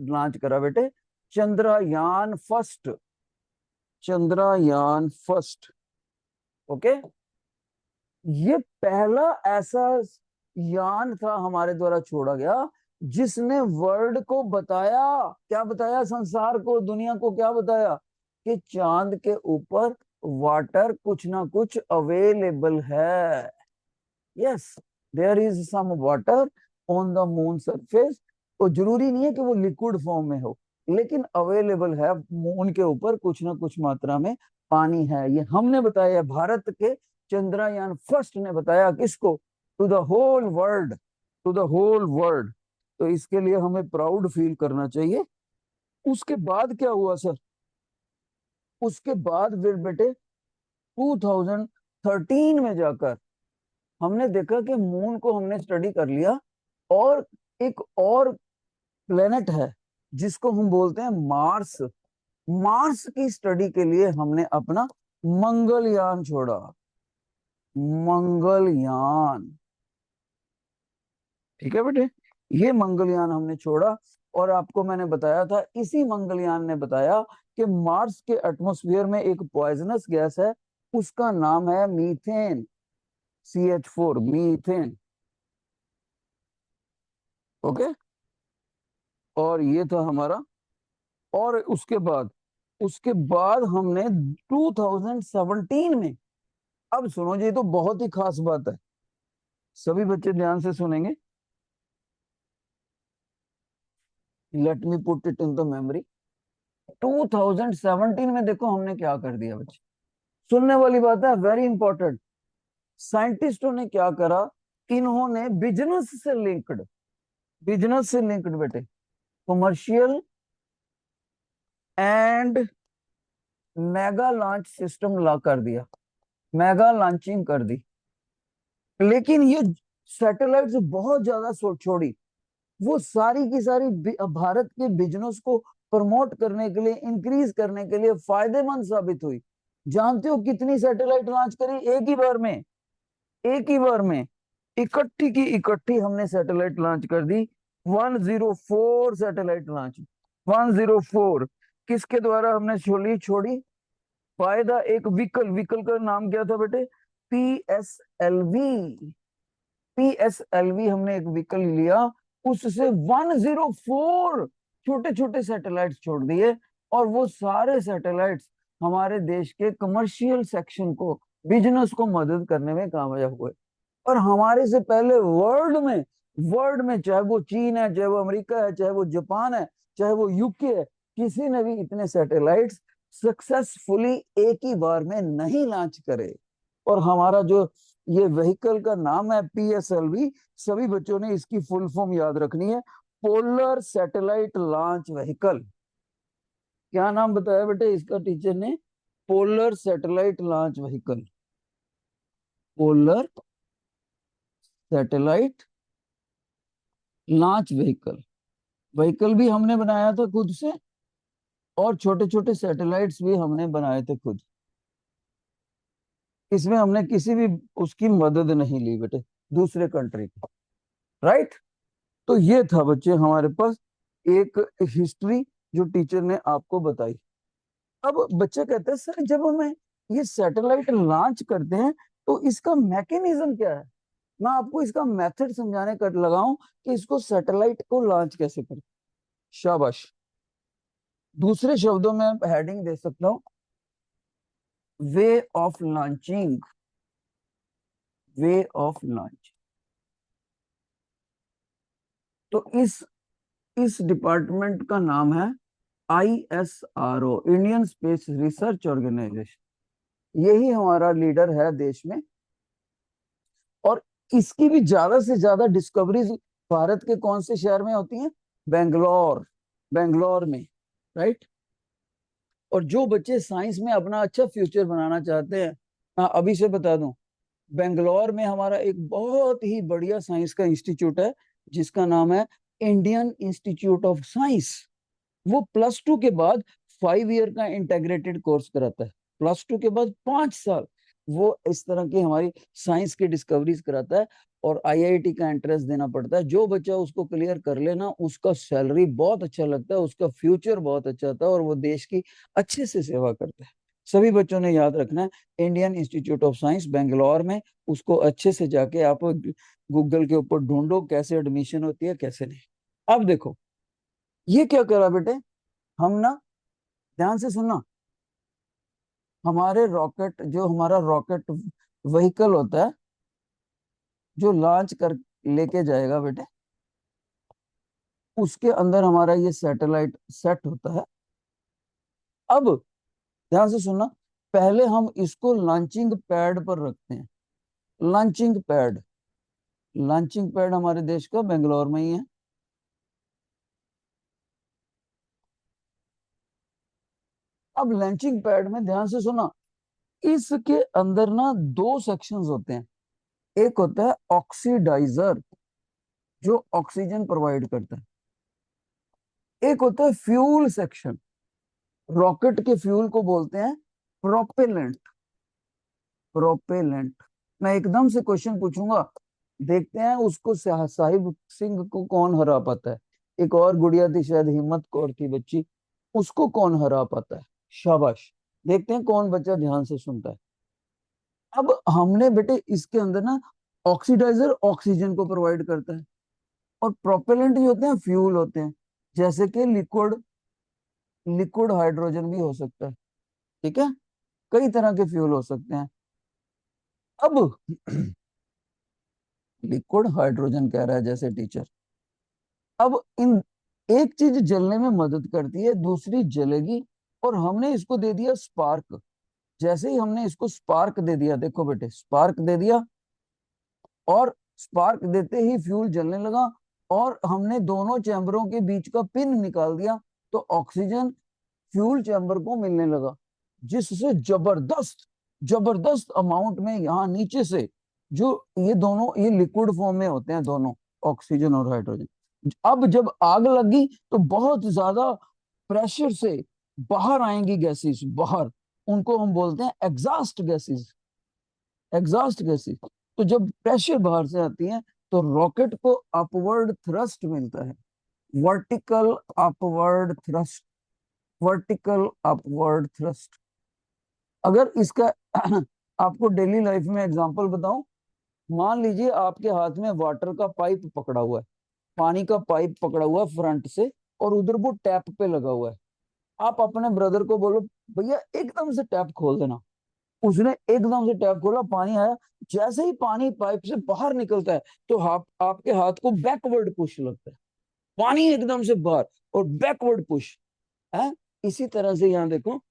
लॉन्च करा बेटे, Chandrayaan first. Chandrayaan first. Okay, ये पहला ऐसा यान था हमारे द्वारा छोड़ा गया जिसने वर्ल्ड को बताया, क्या बताया, संसार को, दुनिया को क्या बताया, कि चांद के ऊपर वाटर कुछ ना कुछ अवेलेबल है। Yes, there is some water on the moon surface. तो जरूरी नहीं है कि वो लिक्विड फॉर्म में हो, लेकिन अवेलेबल है मून के ऊपर कुछ ना कुछ मात्रा में पानी है। ये हमने बताया, भारत के चंद्रयान फर्स्ट ने बताया किसको? To the whole world, to the whole world. तो इसके लिए हमें प्राउड फील करना चाहिए। उसके बाद क्या हुआ सर? उसके बाद फिर बेटे 2013 में जाकर हमने देखा कि मून को हमने स्टडी कर लिया, और एक और प्लेनेट है जिसको हम बोलते हैं मार्स। मार्स की स्टडी के लिए हमने अपना मंगलयान छोड़ा। मंगलयान, ठीक है बेटे, ये मंगलयान हमने छोड़ा। और आपको मैंने बताया था, इसी मंगलयान ने बताया कि मार्स के एटमॉस्फेयर में एक पॉइजनस गैस है, उसका नाम है मीथेन, CH4, मीथेन। ओके, और ये था हमारा। और उसके बाद हमने 2017 में, अब सुनो जी, तो बहुत ही खास बात है, सभी बच्चे ध्यान से सुनेंगे। Let me put it in the memory. 2017 में देखो हमने क्या कर दिया बच्चे, सुनने वाली बात है, वेरी इंपॉर्टेंट। साइंटिस्टों ने क्या करा, इन्होंने बिजनेस से लिंक्ड बेटे, commercial and mega launch system ला कर दिया, मेगा लॉन्चिंग कर दी। लेकिन ये सैटेलाइट बहुत ज्यादा छोड़ी, वो सारी की सारी भारत के बिजनेस को प्रमोट करने के लिए, इंक्रीज करने के लिए फायदेमंद साबित हुई। जानते हो कितनी सैटेलाइट लॉन्च करी एक ही बार में? एक ही बार में इकट्ठी की इकट्ठी हमने सैटेलाइट लॉन्च कर दी। 104 सैटेलाइट लॉन्च, 104। किसके द्वारा हमने छोड़ी? फायदा एक व्हीकल, व्हीकल का नाम क्या था बेटे? PSLV। PSLV हमने एक व्हीकल लिया, उससे 104 छोटे छोटे सैटेलाइट्स छोड़ दिए, और वो सारे सैटेलाइट्स हमारे देश के कमर्शियल सेक्शन को, बिजनेस को मदद करने में कामयाब हुए। और हमारे से पहले वर्ल्ड में चाहे वो चीन है, चाहे वो अमेरिका है, चाहे वो जापान है, चाहे वो यूके है, किसी ने भी इतने सैटेलाइट्स सक्सेसफुली एक ही बार में नहीं लॉन्च करे। और हमारा जो ये व्हीकल का नाम है PSLV, सभी बच्चों ने इसकी फुल फॉर्म याद रखनी है, पोलर सैटेलाइट लॉन्च व्हीकल। क्या नाम बताया बेटे इसका टीचर ने? Polar satellite launch vehicle. Polar satellite launch vehicle. Vehicle भी हमने बनाया था खुद से, और छोटे छोटे सैटेलाइट्स भी हमने बनाए थे खुद। इसमें हमने किसी भी उसकी मदद नहीं ली बेटे, दूसरे कंट्री की। राइट? तो ये था बच्चे हमारे पास एक हिस्ट्री जो टीचर ने आपको बताई। अब बच्चे कहते हैं सर जब हमें ये सैटेलाइट लॉन्च करते हैं तो इसका मैकेनिज्म क्या है? मैं आपको इसका मेथड समझाने कर लगाऊं कि इसको सैटेलाइट को लॉन्च कैसे करें। शाबाश। दूसरे शब्दों में हेडिंग दे सकता हूं, way of launching. Way of launch. तो इस डिपार्टमेंट का नाम है ISRO, Indian space research organisation. यही हमारा लीडर है देश में, और इसकी भी ज्यादा से ज्यादा डिस्कवरीज भारत के कौन से शहर में होती हैं? बेंगलोर। बेंगलोर में। राइट? और जो बच्चे साइंस में अपना अच्छा फ्यूचर बनाना चाहते हैं, मैं अभी से बता दूं, बेंगलोर में हमारा एक बहुत ही बढ़िया साइंस का इंस्टीट्यूट है जिसका नाम है इंडियन इंस्टीट्यूट ऑफ साइंस। वो +2 के बाद 5 ईयर का इंटीग्रेटेड कोर्स कराता है। +2 के बाद 5 साल वो इस तरह की हमारी साइंस की डिस्कवरीज कराता है, और IIT का एंट्रेंस देना पड़ता है। जो बच्चा उसको क्लियर कर लेना, उसका सैलरी बहुत अच्छा लगता है, उसका फ्यूचर बहुत अच्छा होता है, और वो देश की अच्छे से सेवा करता है। सभी बच्चों ने याद रखना है, Indian institute of science Bangalore में। उसको अच्छे से जाके आप गूगल के ऊपर ढूंढो कैसे एडमिशन होती है कैसे नहीं। अब देखो ये क्या करा बेटे, हम ना, ध्यान से सुनना, हमारे रॉकेट, जो हमारा रॉकेट व्हीकल होता है जो लॉन्च कर लेके जाएगा बेटे, उसके अंदर हमारा ये सैटेलाइट सेट होता है। अब ध्यान से सुनना, पहले हम इसको लॉन्चिंग पैड पर रखते हैं। Launching pad. लॉन्चिंग पैड हमारे देश का बेंगलोर में ही है। अब लॉन्चिंग पैड में ध्यान से सुना, इसके अंदर ना 2 सेक्शंस होते हैं। एक होता है ऑक्सीडाइजर जो ऑक्सीजन प्रोवाइड करता है, एक होता है फ्यूल सेक्शन। रॉकेट के फ्यूल को बोलते हैं प्रोपेलेंट। प्रोपेलेंट। मैं एकदम से क्वेश्चन पूछूंगा, देखते हैं उसको साहिब सिंह को कौन हरा पाता है। एक और गुड़िया थी शायद, हिम्मत कौर थी बच्ची, उसको कौन हरा पाता है? शाबाश। देखते हैं कौन बच्चा ध्यान से सुनता है। अब हमने बेटे इसके अंदर ना, ऑक्सीडाइजर ऑक्सीजन को प्रोवाइड करता है, और प्रोपेलेंट जो होते हैं फ्यूल होते हैं, जैसे कि लिक्विड, लिक्विड हाइड्रोजन भी हो सकता है। ठीक है? कई तरह के फ्यूल हो सकते हैं। अब लिक्विड हाइड्रोजन कह रहा है जैसे टीचर। अब इन, एक चीज जलने में मदद करती है, दूसरी जलेगी, और हमने इसको दे दिया स्पार्क। जैसे ही हमने इसको स्पार्क दे दिया, देखो बेटे स्पार्क दे दिया, और स्पार्क देते ही फ्यूल जलने लगा, और हमने दोनों चैम्बरों के बीच का पिन निकाल दिया, तो ऑक्सीजन फ्यूल चैम्बर को मिलने लगा, जिससे जबरदस्त जबरदस्त अमाउंट में यहाँ नीचे से, जो ये दोनों ये लिक्विड फॉर्म में होते हैं दोनों, ऑक्सीजन और हाइड्रोजन। अब जब आग लगी तो बहुत ज्यादा प्रेशर से बाहर आएंगी गैसेस, बाहर, उनको हम बोलते हैं एग्जॉस्ट गैसेस। Exhaust gases. तो जब प्रेशर बाहर से आती है तो रॉकेट को अपवर्ड थ्रस्ट मिलता है, vertical upward thrust. Vertical upward thrust. अगर इसका आपको डेली लाइफ में एग्जांपल बताऊं, मान लीजिए आपके हाथ में वाटर का पाइप पकड़ा हुआ है, पानी का पाइप पकड़ा हुआ है फ्रंट से, और उधर वो टैप पे लगा हुआ है। आप अपने ब्रदर को बोलो भैया एकदम से टैप खोल देना। उसने एकदम से टैप खोला, पानी आया। जैसे ही पानी पाइप से बाहर निकलता है तो आपके हाथ को बैकवर्ड पुश लगता है, पानी एकदम से बाहर और बैकवर्ड पुश है। इसी तरह से यहाँ देखो,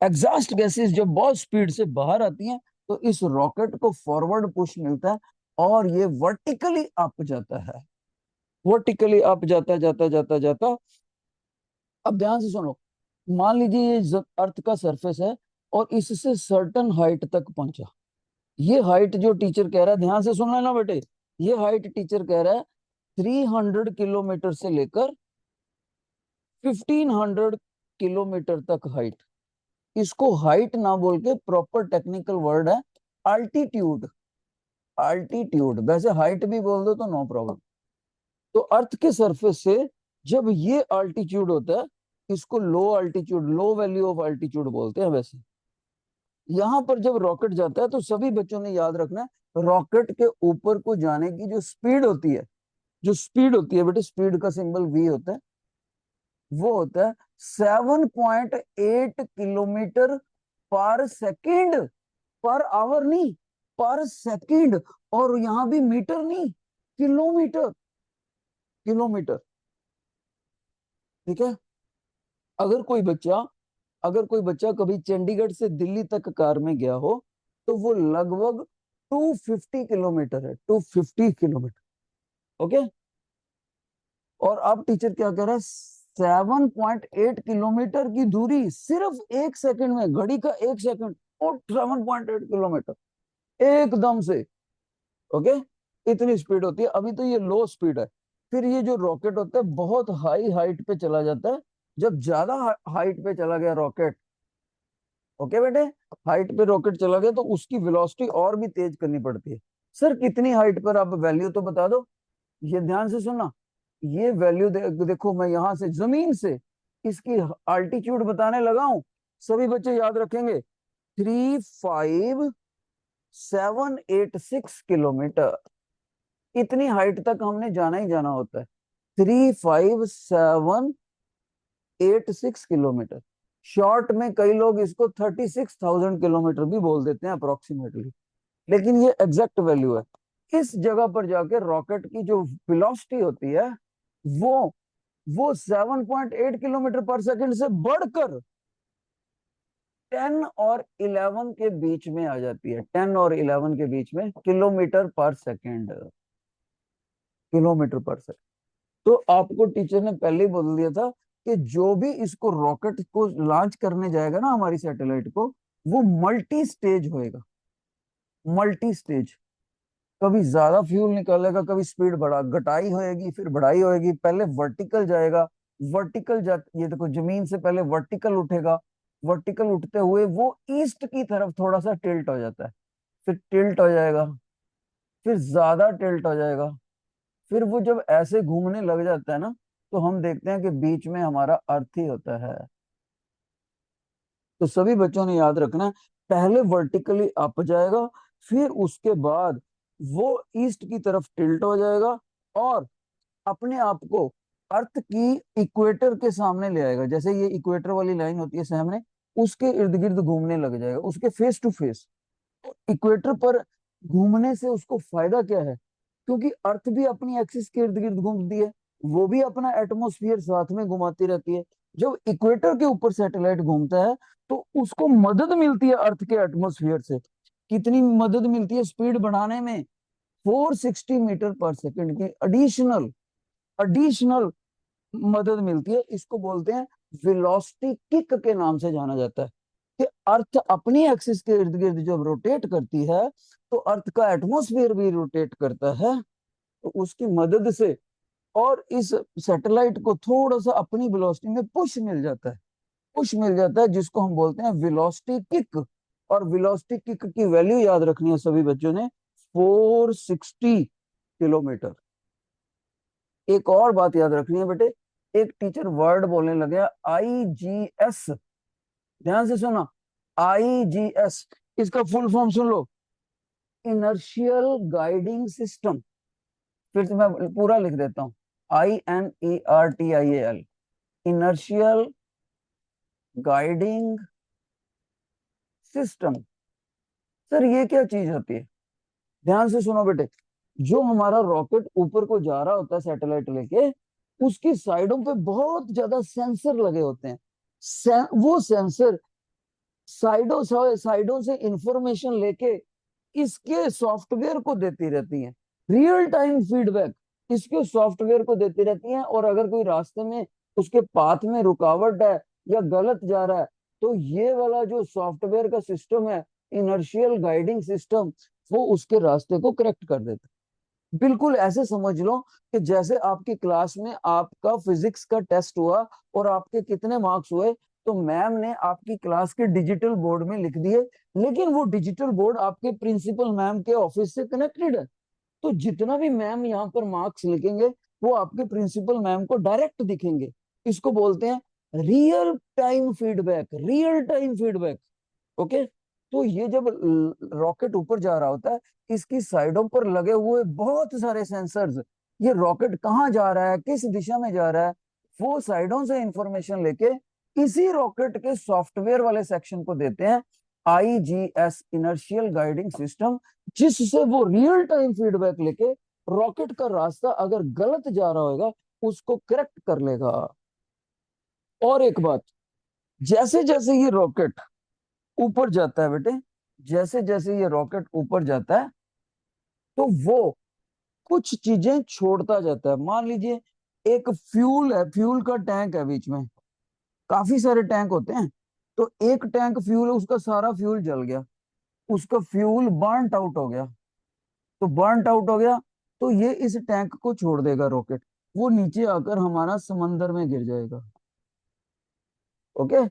एग्जॉस्ट गैसेस जब बहुत स्पीड से बाहर आती हैं तो इस रॉकेट को फॉरवर्ड पुश मिलता है और ये वर्टिकली अप जाता है, वर्टिकली अप जाता जाता जाता जाता। अब ध्यान से सुनो, मान लीजिए ये अर्थ का सरफेस है और इससे सर्टन हाइट तक पहुंचा। ये हाइट जो टीचर कह रहा है, ध्यान से सुन लेना बेटे, ये हाइट टीचर कह रहा है 300 किलोमीटर से लेकर 1500 किलोमीटर तक हाइट। इसको हाइट ना बोल के प्रॉपर टेक्निकल वर्ड है अल्टीट्यूड। अल्टीट्यूड, वैसे हाइट भी बोल दो तो नो प्रॉब्लम। तो अर्थ के सरफेस से जब ये अल्टीट्यूड होता है, इसको low altitude, low value of altitude बोलते हैं। वैसे यहां पर जब रॉकेट जाता है तो सभी बच्चों ने याद रखना है, रॉकेट के ऊपर को जाने की जो स्पीड होती है, जो स्पीड होती है बेटे, स्पीड का सिंबल वी होता है, वो होता है 7.8 किलोमीटर पर सेकेंड। पर आवर नहीं, पर सेकेंड। और यहां भी मीटर नहीं, किलोमीटर, किलोमीटर। ठीक है। अगर कोई बच्चा अगर कोई बच्चा कभी चंडीगढ़ से दिल्ली तक कार में गया हो तो वो लगभग 250 किलोमीटर है, 250 किलोमीटर। ओके। और अब टीचर क्या कह रहा है, 7.8 किलोमीटर की दूरी सिर्फ एक सेकंड में, घड़ी का एक सेकंड, और 7.8 किलोमीटर एकदम से। ओके, इतनी स्पीड होती है। अभी तो ये लो स्पीड है, फिर ये जो रॉकेट होता है बहुत हाई हाइट पे चला जाता है। जब ज्यादा हाइट पे चला गया रॉकेट, ओके बेटे, हाइट पे रॉकेट चला गया तो उसकी वेलोसिटी और भी तेज करनी पड़ती है। सर कितनी हाइट पर, आप वैल्यू तो बता दो। ये ध्यान से सुनना, ये वैल्यू देखो, मैं यहां से जमीन से इसकी अल्टीट्यूड बताने लगा हूं, सभी बच्चे याद रखेंगे। 35786 किलोमीटर, इतनी हाइट तक हमने जाना ही जाना होता है। 35786 किलोमीटर। शॉर्ट में कई लोग इसको 36,000 किलोमीटर भी बोल देते हैं अप्रोक्सीमेटली, लेकिन ये एग्जैक्ट वैल्यू है। इस जगह पर जाके रॉकेट की जो वेलोसिटी होती है वो वो 7.8 किलोमीटर पर सेकंड से बढ़कर 10 और 11 के बीच में आ जाती है। 10 और 11 के बीच में किलोमीटर पर सेकंड, किलोमीटर पर सेकंड। तो आपको टीचर ने पहले ही बोल दिया था कि जो भी इसको रॉकेट को लॉन्च करने जाएगा ना, हमारी सैटेलाइट को, वो मल्टी स्टेज होएगा, मल्टी स्टेज। कभी ज्यादा फ्यूल निकालेगा, कभी स्पीड बढ़ा घटाई होएगी, फिर बढ़ाई होएगी। पहले वर्टिकल जाएगा, वर्टिकल जा, ये देखो जमीन से पहले वर्टिकल उठेगा, वर्टिकल उठते हुए वो ईस्ट की तरफ थोड़ा सा टिल्ट हो जाता है, फिर टिल्ट हो जाएगा, फिर ज्यादा टिल्ट हो जाएगा। फिर वो जब ऐसे घूमने लग जाता है ना, तो हम देखते हैं कि बीच में हमारा अर्थ ही होता है। तो सभी बच्चों ने याद रखना है, पहले वर्टिकली अप जाएगा, फिर उसके बाद वो ईस्ट की तरफ टिल्ट हो जाएगा और अपने आप को अर्थ की इक्वेटर के सामने ले आएगा। जैसे ये इक्वेटर वाली लाइन होती है सामने, उसके इर्द गिर्द घूमने लग जाएगा, उसके फेस टू फेस। इक्वेटर पर घूमने से उसको फायदा क्या है, क्योंकि अर्थ भी अपनी एक्सिस के इर्द गिर्द घूमती है, वो भी अपना एटमोस्फियर साथ में घुमाती रहती है। जब इक्वेटर के ऊपर सैटेलाइट घूमता है तो उसको मदद मिलती है अर्थ के एटमोस्फियर से। कितनी मदद मिलती है स्पीड बढ़ाने में, 460 मीटर पर सेकंड की एडिशनल एडिशनल मदद मिलती है। इसको बोलते हैं वेलोसिटी किक के नाम से जाना जाता है, कि अर्थ अपनी एक्सिस के इर्द गिर्द जब रोटेट करती है तो अर्थ का एटमॉस्फेयर भी रोटेट करता है, तो उसकी मदद से और इस सैटेलाइट को थोड़ा सा अपनी वेलोसिटी में पुश मिल जाता है, पुश मिल जाता है, जिसको हम बोलते हैं वेलोसिटी किक। और वेलोसिटी किक की वैल्यू याद रखनी है सभी बच्चों ने, 460 किलोमीटर। एक और बात याद रखनी है बेटे, एक टीचर वर्ड बोलने लगे IGS, ध्यान से सुना, IGS, इसका फुल फॉर्म सुन लो, इनर्शियल गाइडिंग सिस्टम। फिर से मैं पूरा लिख देता हूँ, INERTIAL, inertial guiding system. Sir ये क्या चीज होती है? ध्यान से सुनो बेटे, जो हमारा रॉकेट ऊपर को जा रहा होता है सैटेलाइट लेके, उसकी साइडों पे बहुत ज्यादा सेंसर लगे होते हैं। वो सेंसर साइडों से इंफॉर्मेशन लेके इसके सॉफ्टवेयर को देती रहती है, रियल टाइम फीडबैक इसके सॉफ्टवेयर को देती रहती है। और अगर कोई रास्ते में उसके पाथ में रुकावट है या गलत जा रहा है, तो ये वाला जो सॉफ्टवेयर का सिस्टम है, इनर्शियल गाइडिंग सिस्टम, वो उसके रास्ते को करेक्ट कर देता है। बिल्कुल ऐसे समझ लो कि जैसे आपकी क्लास में आपका फिजिक्स का टेस्ट हुआ और आपके कितने मार्क्स हुए, तो मैम ने आपकी क्लास के डिजिटल बोर्ड में लिख दिए, लेकिन वो डिजिटल बोर्ड आपके प्रिंसिपल मैम के ऑफिस से कनेक्टेड है। तो जितना भी मैम यहाँ पर मार्क्स लिखेंगे, वो आपके प्रिंसिपल मैम को डायरेक्ट दिखेंगे। इसको बोलते हैं real time feedback, real time feedback. Okay, तो ये जब रॉकेट ऊपर जा रहा होता है, इसकी साइडों पर लगे हुए बहुत सारे सेंसर्स, ये रॉकेट कहाँ जा रहा है, किस दिशा में जा रहा है, वो साइडों से इंफॉर्मेशन लेके इसी रॉकेट के सॉफ्टवेयर वाले सेक्शन को देते हैं, IGS, इनर्शियल गाइडिंग सिस्टम, जिससे वो रियल टाइम फीडबैक लेके रॉकेट का रास्ता अगर गलत जा रहा होगा, उसको करेक्ट कर लेगा। और एक बात, जैसे जैसे ये रॉकेट ऊपर जाता है बेटे, जैसे जैसे ये रॉकेट ऊपर जाता है, तो वो कुछ चीजें छोड़ता जाता है। मान लीजिए एक फ्यूल है, फ्यूल का टैंक है बीच में, काफी सारे टैंक होते हैं, तो एक टैंक फ्यूल है, उसका सारा फ्यूल जल गया, उसका फ्यूल बर्नट आउट हो गया। तो बर्नट आउट हो गया, तो ये इस टैंक को छोड़ देगा रॉकेट, वो नीचे आकर हमारा समंदर में गिर जाएगा। ओके,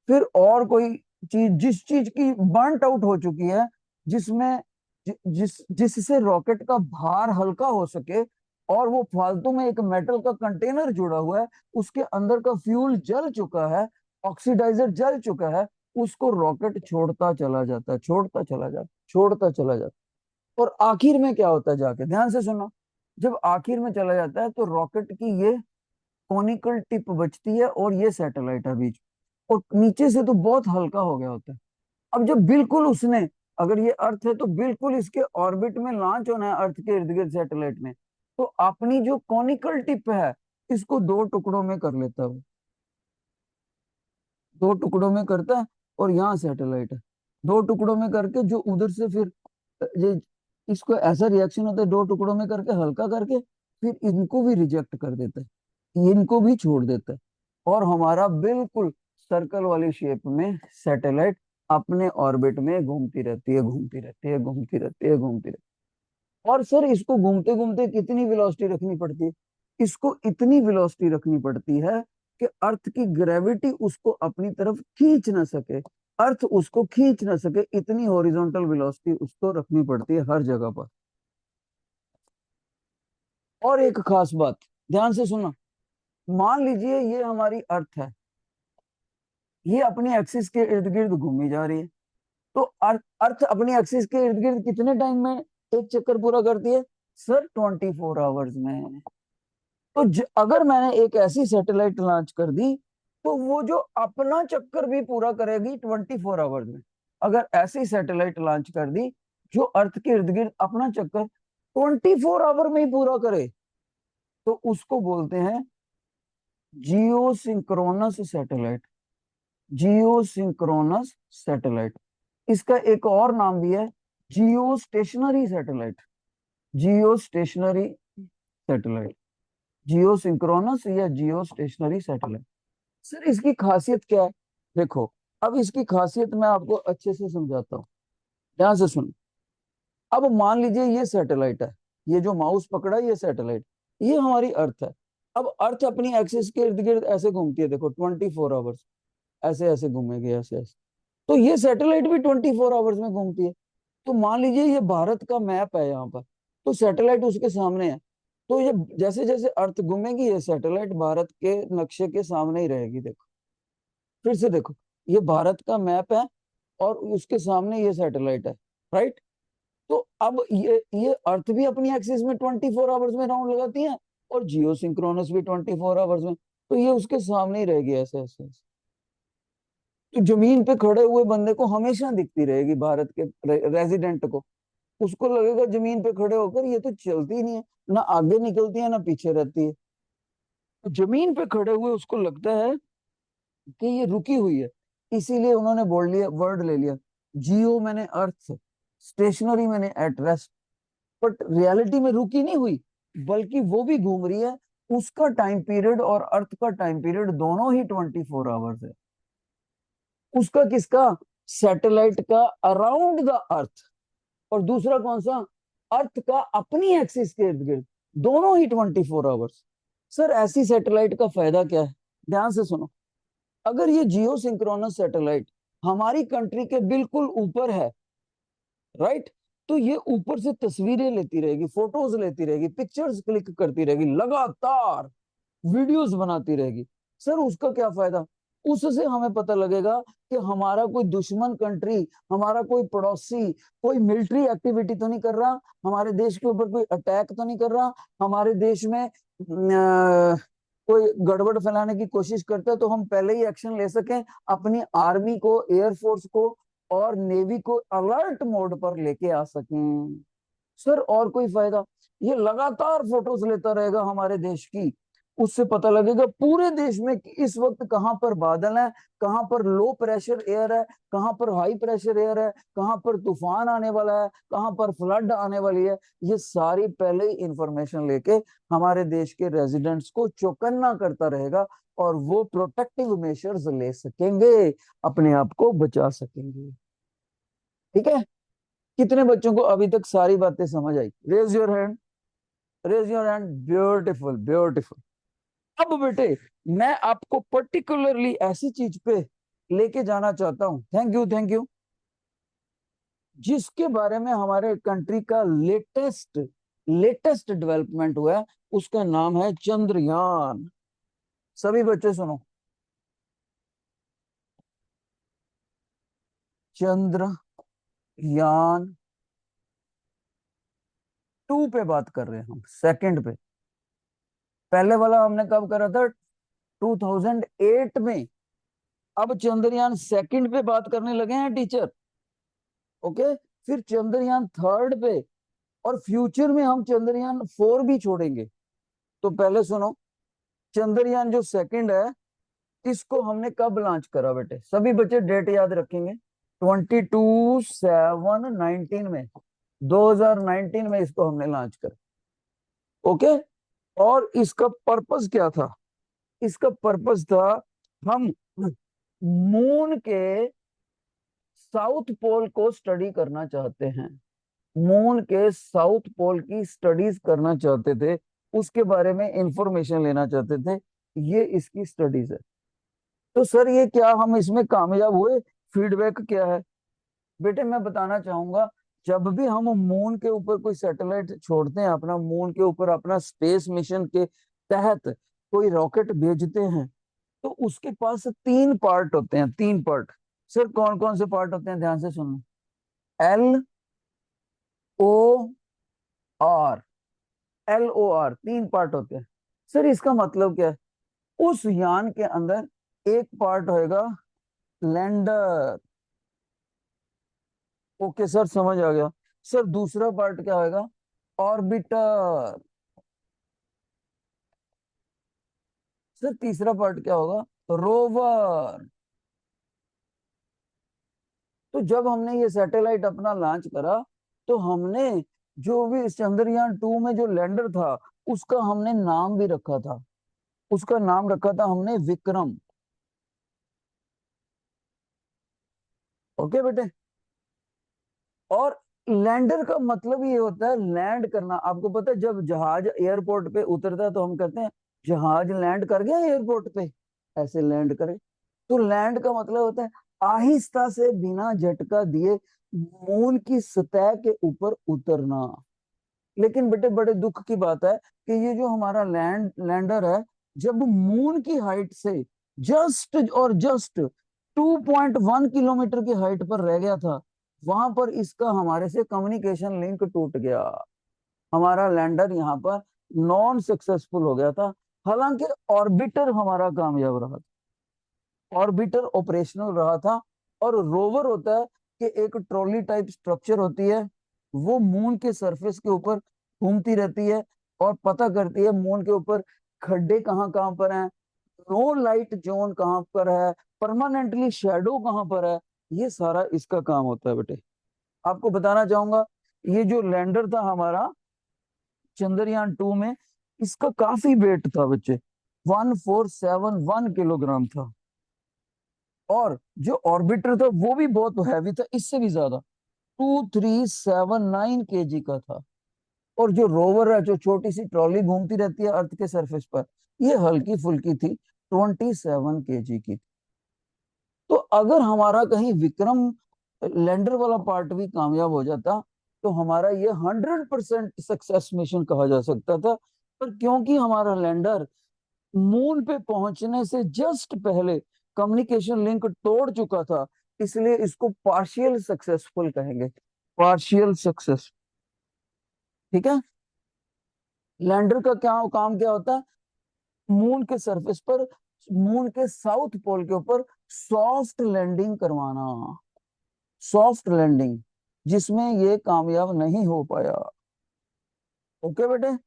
फिर और कोई चीज, जिस चीज की बर्नट आउट हो चुकी है, जिसमें जिससे रॉकेट का भार हल्का हो सके, और वो फालतू में एक मेटल का कंटेनर जुड़ा हुआ है, उसके अंदर का फ्यूल जल चुका है, ऑक्सीडाइजर जल चुका है, उसको रॉकेट छोड़ता चला जाता है, छोड़ता चला जाता, छोड़ता चला जाता। और आखिर में क्या होता है, जाके ध्यान से सुनो, जब आखिर में चला जाता है, तो रॉकेट की ये कॉनिकल टिप बचती है, और ये सैटेलाइट है बीच, और नीचे से तो बहुत हल्का हो गया होता है। अब जब बिल्कुल उसने, अगर ये अर्थ है तो बिल्कुल इसके ऑर्बिट में लॉन्च होना है, अर्थ के इर्द गिर्द सैटेलाइट ने, तो अपनी जो कॉनिकल टिप है, इसको दो टुकड़ों में कर लेता है वो, दो टुकड़ों में करता है, और यहाँ सैटेलाइट है, दो टुकड़ों में करके जो उधर से फिर ये, इसको ऐसा रिएक्शन होता है, दो टुकड़ों में करके हल्का करके फिर इनको भी रिजेक्ट कर देता है, इनको भी छोड़ देता है, और हमारा बिल्कुल सर्कल वाली शेप में सैटेलाइट अपने ऑर्बिट में घूमती रहती है, घूमती रहती है, घूमती रहती है, घूमती रहती है। और सर इसको घूमते घूमते कितनी वेलोसिटी रखनी पड़ती है? इसको इतनी वेलोसिटी रखनी पड़ती है कि अर्थ की ग्रेविटी उसको अपनी तरफ खींच ना सके, अर्थ उसको खींच ना सके, इतनी हॉरिजॉन्टल वेलोसिटी उसको रखनी पड़ती है हर जगह पर। और एक खास बात, ध्यान से सुना, मान लीजिए ये हमारी अर्थ है, ये अपनी एक्सिस के इर्द गिर्द घूमी जा रही है, तो अर्थ अपनी एक्सिस के इर्द गिर्द कितने टाइम में एक चक्कर पूरा करती है? सर 24 आवर्स में। तो अगर मैंने एक ऐसी सैटेलाइट लॉन्च कर दी, तो वो जो अपना चक्कर भी पूरा करेगी 24 आवर्स में। अगर ऐसी सैटेलाइट लॉन्च कर दी जो अर्थ के इर्द गिर्द अपना चक्कर 24 आवर में ही पूरा करे, तो उसको बोलते हैं geosynchronous satellite, geosynchronous satellite. इसका एक और नाम भी है geostationary satellite, geostationary satellite, geosynchronous या जियो स्टेशनरी सैटेलाइट। सर इसकी खासियत क्या है? देखो, अब इसकी खासियत मैं आपको अच्छे से समझाता हूँ, ध्यान से सुन। अब मान लीजिए ये सैटेलाइट है, ये जो माउस पकड़ा है ये सैटेलाइट, ये हमारी अर्थ है। अब अर्थ अपनी एक्सिस के इर्द गिर्द ऐसे घूमती है, देखो 24 आवर्स, ऐसे ऐसे घूमेगी, ऐसे ऐसे। तो ये सैटेलाइट भी 24 आवर्स में घूमती है। तो मान लीजिए ये भारत का मैप है यहाँ पर, तो सैटेलाइट उसके सामने है, तो ये जैसे जैसे अर्थ घूमेगी, ये सैटेलाइट भारत के नक्शे के सामने ही रहेगी। देखो, फिर से देखो, ये भारत का मैप है, और उसके सामने ये सैटेलाइट है, राइट। तो अब ये अर्थ भी अपनी एक्सिस में 24 आवर्स में राउंड लगाती है, और जियो सिंक्रोनस भी 24 आवर्स में। तो ये उसके सामने ही रह गया, ऐसे ऐसे ऐसे। तो जमीन पे खड़े हुए बंदे को हमेशा दिखती रहेगी भारत के रेजिडेंट को। उसको लगेगा जमीन पे खड़े होकर ये तो चलती ही नहीं है, ना आगे निकलती है ना पीछे रहती है। तो जमीन पे खड़े हुए उसको लगता है कि ये रुकी हुई है, इसीलिए उन्होंने बोल लिया, वर्ड ले लिया, जियो मैंने अर्थ, स्टेशनरी मैंने एट रेस्ट। बट रियलिटी में रुकी नहीं हुई, बल्कि वो भी घूम रही है। उसका टाइम पीरियड और अर्थ का टाइम पीरियड दोनों ही 24 आवर्स है। उसका किसका, सैटेलाइट का अराउंड द अर्थ, और दूसरा कौन सा, अर्थ का अपनी एक्सिस के इर्द गिर्द, दोनों ही 24 आवर्स। सर ऐसी सैटेलाइट का फायदा क्या है, ध्यान से सुनो। अगर ये जियो सिंक्रोनस सैटेलाइट हमारी कंट्री के बिल्कुल ऊपर है, राइट, तो ये ऊपर से तस्वीरें लेती रहेगी, फोटोज लेती रहेगी, पिक्चर्स क्लिक करती रहेगी, लगातार वीडियोस बनाती रहेगी। सर उसका क्या फायदा, उससे हमें पता लगेगा कि हमारा कोई दुश्मन कंट्री, हमारा कोई पड़ोसी कोई मिलिट्री एक्टिविटी तो नहीं कर रहा, हमारे देश के ऊपर कोई अटैक तो नहीं कर रहा, हमारे देश में कोई गड़बड़ फैलाने की कोशिश करता है, तो हम पहले ही एक्शन ले सकें, अपनी आर्मी को, एयरफोर्स को और नेवी को अलर्ट मोड पर लेके आ सकें। सर और कोई फायदा, ये लगातार फोटोज लेता रहेगा हमारे देश की, उससे पता लगेगा पूरे देश में कि इस वक्त कहाँ पर बादल है, कहाँ पर लो प्रेशर एयर है, कहाँ पर हाई प्रेशर एयर है, कहाँ पर तूफान आने वाला है, कहाँ पर फ्लड आने वाली है। ये सारी पहले ही इंफॉर्मेशन लेके हमारे देश के रेजिडेंट्स को चौकन्ना करता रहेगा, और वो प्रोटेक्टिव मेजर्स ले सकेंगे, अपने आप को बचा सकेंगे। ठीक है, कितने बच्चों को अभी तक सारी बातें समझ आई, raise your hand, raise your hand, beautiful beautiful. अब बेटे मैं आपको पर्टिकुलरली ऐसी चीज पे लेके जाना चाहता हूं, थैंक यू थैंक यू, जिसके बारे में हमारे कंट्री का लेटेस्ट लेटेस्ट डेवलपमेंट हुआ है, उसका नाम है चंद्रयान। सभी बच्चे सुनो, चंद्रयान 2 पे बात कर रहे हैं हम, सेकंड पे। पहले वाला हमने कब करा था, 2008 में। अब चंद्रयान सेकंड पे बात करने लगे हैं टीचर, ओके। फिर चंद्रयान थर्ड पे, और फ्यूचर में हम चंद्रयान 4 भी छोड़ेंगे। तो पहले सुनो, चंद्रयान जो सेकंड है, इसको हमने कब लॉन्च करा बेटे, सभी बच्चे डेट याद रखेंगे, 22/7/19 में, 2019 में इसको हमने लॉन्च करा, ओके। और इसका पर्पस क्या था, इसका पर्पस था, हम मून के साउथ पोल को स्टडी करना चाहते हैं, मून के साउथ पोल की स्टडीज करना चाहते थे, उसके बारे में इंफॉर्मेशन लेना चाहते थे, ये इसकी स्टडीज है। तो सर ये क्या हम इसमें कामयाब हुए, फीडबैक क्या है बेटे, मैं बताना चाहूंगा। जब भी हम मून के ऊपर कोई सैटेलाइट छोड़ते हैं, अपना मून के ऊपर अपना स्पेस मिशन के तहत कोई रॉकेट भेजते हैं, तो उसके पास 3 पार्ट होते हैं, 3 पार्ट। सर कौन कौन से पार्ट होते हैं, ध्यान से सुनो, LOR, LOR 3 पार्ट होते हैं। सर इसका मतलब क्या है, उस यान के अंदर एक पार्ट होएगा लैंडर, ओके सर समझ आ गया। सर दूसरा पार्ट क्या होएगा, ऑर्बिटर। सर तीसरा पार्ट क्या होगा, रोवर। तो जब हमने ये सैटेलाइट अपना लॉन्च करा, तो हमने जो भी चंद्रयान 2 में जो लैंडर था, उसका हमने नाम भी रखा था, उसका नाम रखा था हमने विक्रम, ओके बेटे। और लैंडर का मतलब ये होता है लैंड करना। आपको पता है जब जहाज एयरपोर्ट पे उतरता है तो हम कहते हैं जहाज लैंड कर गया एयरपोर्ट पे, ऐसे लैंड करे। तो लैंड का मतलब होता है आहिस्ता से बिना झटका दिए मून की सतह के ऊपर उतरना। लेकिन बेटे बड़े दुख की बात है कि ये जो हमारा लैंडर है, जब मून की हाइट से जस्ट और जस्ट 2.1 किलोमीटर की हाइट पर रह गया था, वहां पर इसका हमारे से कम्युनिकेशन लिंक टूट गया, हमारा लैंडर यहाँ पर नॉन सक्सेसफुल हो गया था। हालांकि ऑर्बिटर हमारा कामयाब रहा था, ऑर्बिटर ऑपरेशनल रहा था। और रोवर होता है कि एक ट्रॉली टाइप स्ट्रक्चर होती है, वो मून के सरफेस के ऊपर घूमती रहती है और पता करती है मून के ऊपर खड्डे कहाँ कहाँ पर हैं, नो लाइट जोन कहाँ पर है, परमानेंटली शेडो कहाँ पर है। ये सारा इसका काम होता है बेटे। आपको बताना चाहूंगा, ये जो लैंडर था हमारा चंद्रयान 2 में, इसका काफी वेट था बच्चे, 1471 किलोग्राम था। और जो ऑर्बिटर था वो भी बहुत हैवी था, इससे भी ज्यादा 2379 केजी का था। और जो रोवर है, जो छोटी सी ट्रॉली घूमती रहती है अर्थ के सरफेस पर, ये हल्की फुल्की थी, 27 केजी की। तो अगर हमारा कहीं विक्रम लैंडर वाला पार्ट भी कामयाब हो जाता, तो हमारा ये 100% सक्सेस मिशन कहा जा सकता था। पर क्योंकि हमारा लैंडर मून पे पहुंचने से जस्ट पहले कम्युनिकेशन लिंक तोड़ चुका था, इसलिए इसको पार्शियल सक्सेसफुल कहेंगे, पार्शियल सक्सेस। ठीक है। लैंडर का क्या काम क्या होता है, मून के सरफेस पर, मून के साउथ पोल के ऊपर सॉफ्ट लैंडिंग करवाना, सॉफ्ट लैंडिंग, जिसमें ये कामयाब नहीं हो पाया। ओके बेटे।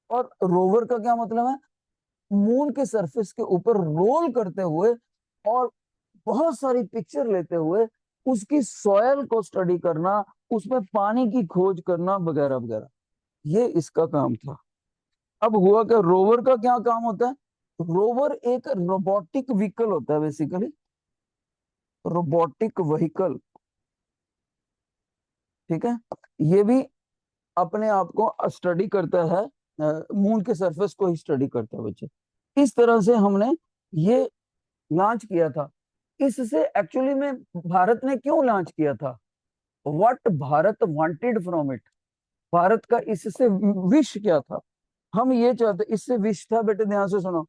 और रोवर का क्या मतलब है, मून के सरफेस के ऊपर रोल करते हुए और बहुत सारी पिक्चर लेते हुए उसकी सॉयल को स्टडी करना, उसमें पानी की खोज करना वगैरह वगैरह, ये इसका काम था। अब हुआ क्या, रोवर का क्या काम होता है, रोवर एक रोबोटिक व्हीकल होता है बेसिकली, रोबोटिक व्हीकल। ठीक है। ये भी अपने आप को स्टडी करता है, मून के सरफेस को ही स्टडी करता है बच्चे। इस तरह से हमने ये लॉन्च किया था। इससे एक्चुअली में भारत ने क्यों लॉन्च किया था, what Bharat wanted from it, Bharat का इससे विश क्या था। हम ये चाहते, इससे विश था बेटे, ध्यान से सुनो,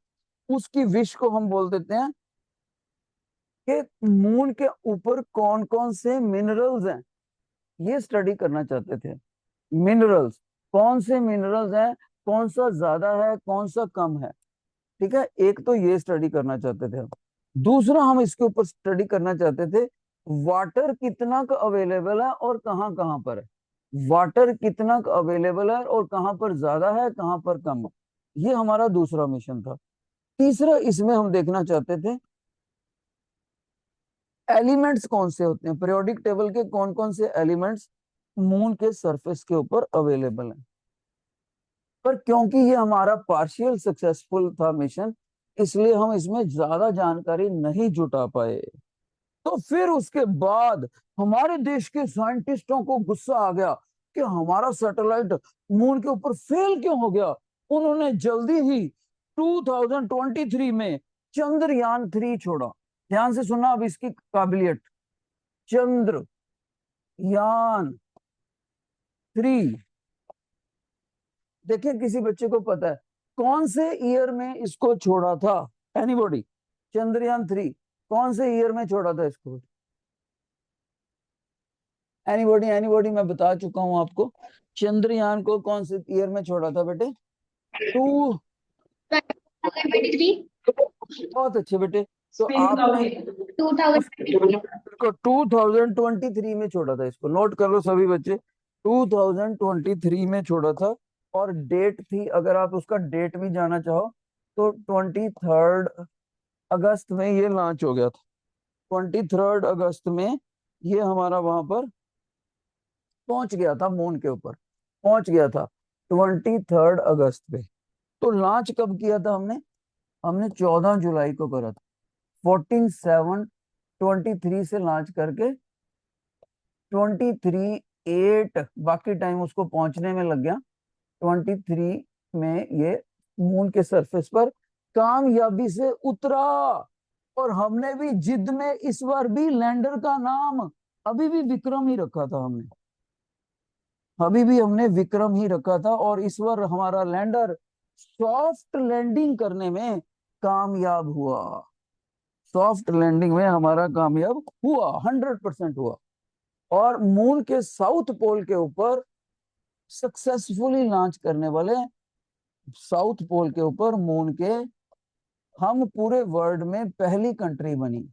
उसकी विश को हम बोल देते हैं कि मून के ऊपर कौन कौन से मिनरल्स हैं, ये स्टडी करना चाहते थे। मिनरल्स, कौन से मिनरल्स हैं, कौन सा ज्यादा है कौन सा कम है। ठीक है, एक तो ये स्टडी करना चाहते थे हम। दूसरा हम इसके ऊपर स्टडी करना चाहते थे, वाटर कितना का अवेलेबल है और कहाँ कहाँ पर है, वाटर कितना का अवेलेबल है और कहाँ पर ज्यादा है कहाँ पर कम है। ये हमारा दूसरा मिशन था। तीसरा इसमें हम देखना चाहते थे एलिमेंट्स कौन से होते हैं, पीरियोडिक टेबल के कौन कौन से एलिमेंट्स मून के सरफेस के ऊपर अवेलेबल हैं। पर क्योंकि ये हमारा पार्शियल सक्सेसफुल था मिशन, इसलिए हम इसमें ज्यादा जानकारी नहीं जुटा पाए। तो फिर उसके बाद हमारे देश के साइंटिस्टों को गुस्सा आ गया कि हमारा सैटेलाइट मून के ऊपर फेल क्यों हो गया। उन्होंने जल्दी ही 2023 में चंद्रयान 3 छोड़ा। ध्यान से सुनना अब इसकी काबिलियत, चंद्रयान 3। देखिए किसी बच्चे को पता है कौन से ईयर में इसको छोड़ा था, एनीबॉडी, चंद्रयान 3 कौन से ईयर में छोड़ा था इसको, एनीबॉडी, एनीबॉडी, मैं बता चुका हूं आपको, चंद्रयान को कौन से ईयर में छोड़ा था बेटे, टू, 2023 बहुत अच्छे बेटे। तो आपने 2023 इसको 2023 में छोड़ा था, इसको नोट कर लो सभी बच्चे, 2023 में छोड़ा था। और डेट थी, अगर आप उसका डेट भी जाना चाहो तो 23 अगस्त में ये लॉन्च हो गया था। 23 अगस्त में ये हमारा वहां पर पहुंच गया था, मून के ऊपर पहुंच गया था 23 अगस्त पे। तो लॉन्च कब किया था हमने, हमने 14 जुलाई को करा था, 14/7/23 से लॉन्च करके 23/8 बाकी टाइम उसको पहुंचने में लग गया। 23 में ये मून के सरफेस पर कामयाबी से उतरा। और हमने भी जिद में इस बार भी लैंडर का नाम अभी भी विक्रम ही रखा था, हमने अभी भी हमने विक्रम ही रखा था। और इस बार हमारा लैंडर सॉफ्ट लैंडिंग करने में कामयाब हुआ, सॉफ्ट लैंडिंग में हमारा कामयाब हुआ, 100% हुआ। और मून के साउथ पोल के ऊपर सक्सेसफुली लॉन्च करने वाले, साउथ पोल के ऊपर मून के, हम पूरे वर्ल्ड में पहली कंट्री बनी।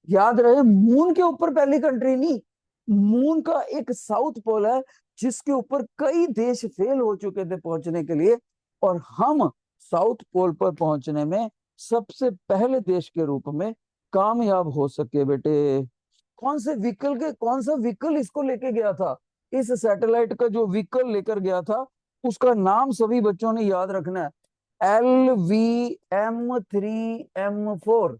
याद रहे, मून के ऊपर पहली कंट्री नहीं, मून का एक साउथ पोल है जिसके ऊपर कई देश फेल हो चुके थे पहुंचने के लिए, और हम साउथ पोल पर पहुंचने में सबसे पहले देश के रूप में कामयाब हो सके बेटे। कौन सा व्हीकल इसको लेके गया था, इस सैटेलाइट का जो व्हीकल लेकर गया था उसका नाम सभी बच्चों ने याद रखना है, LVM3M4,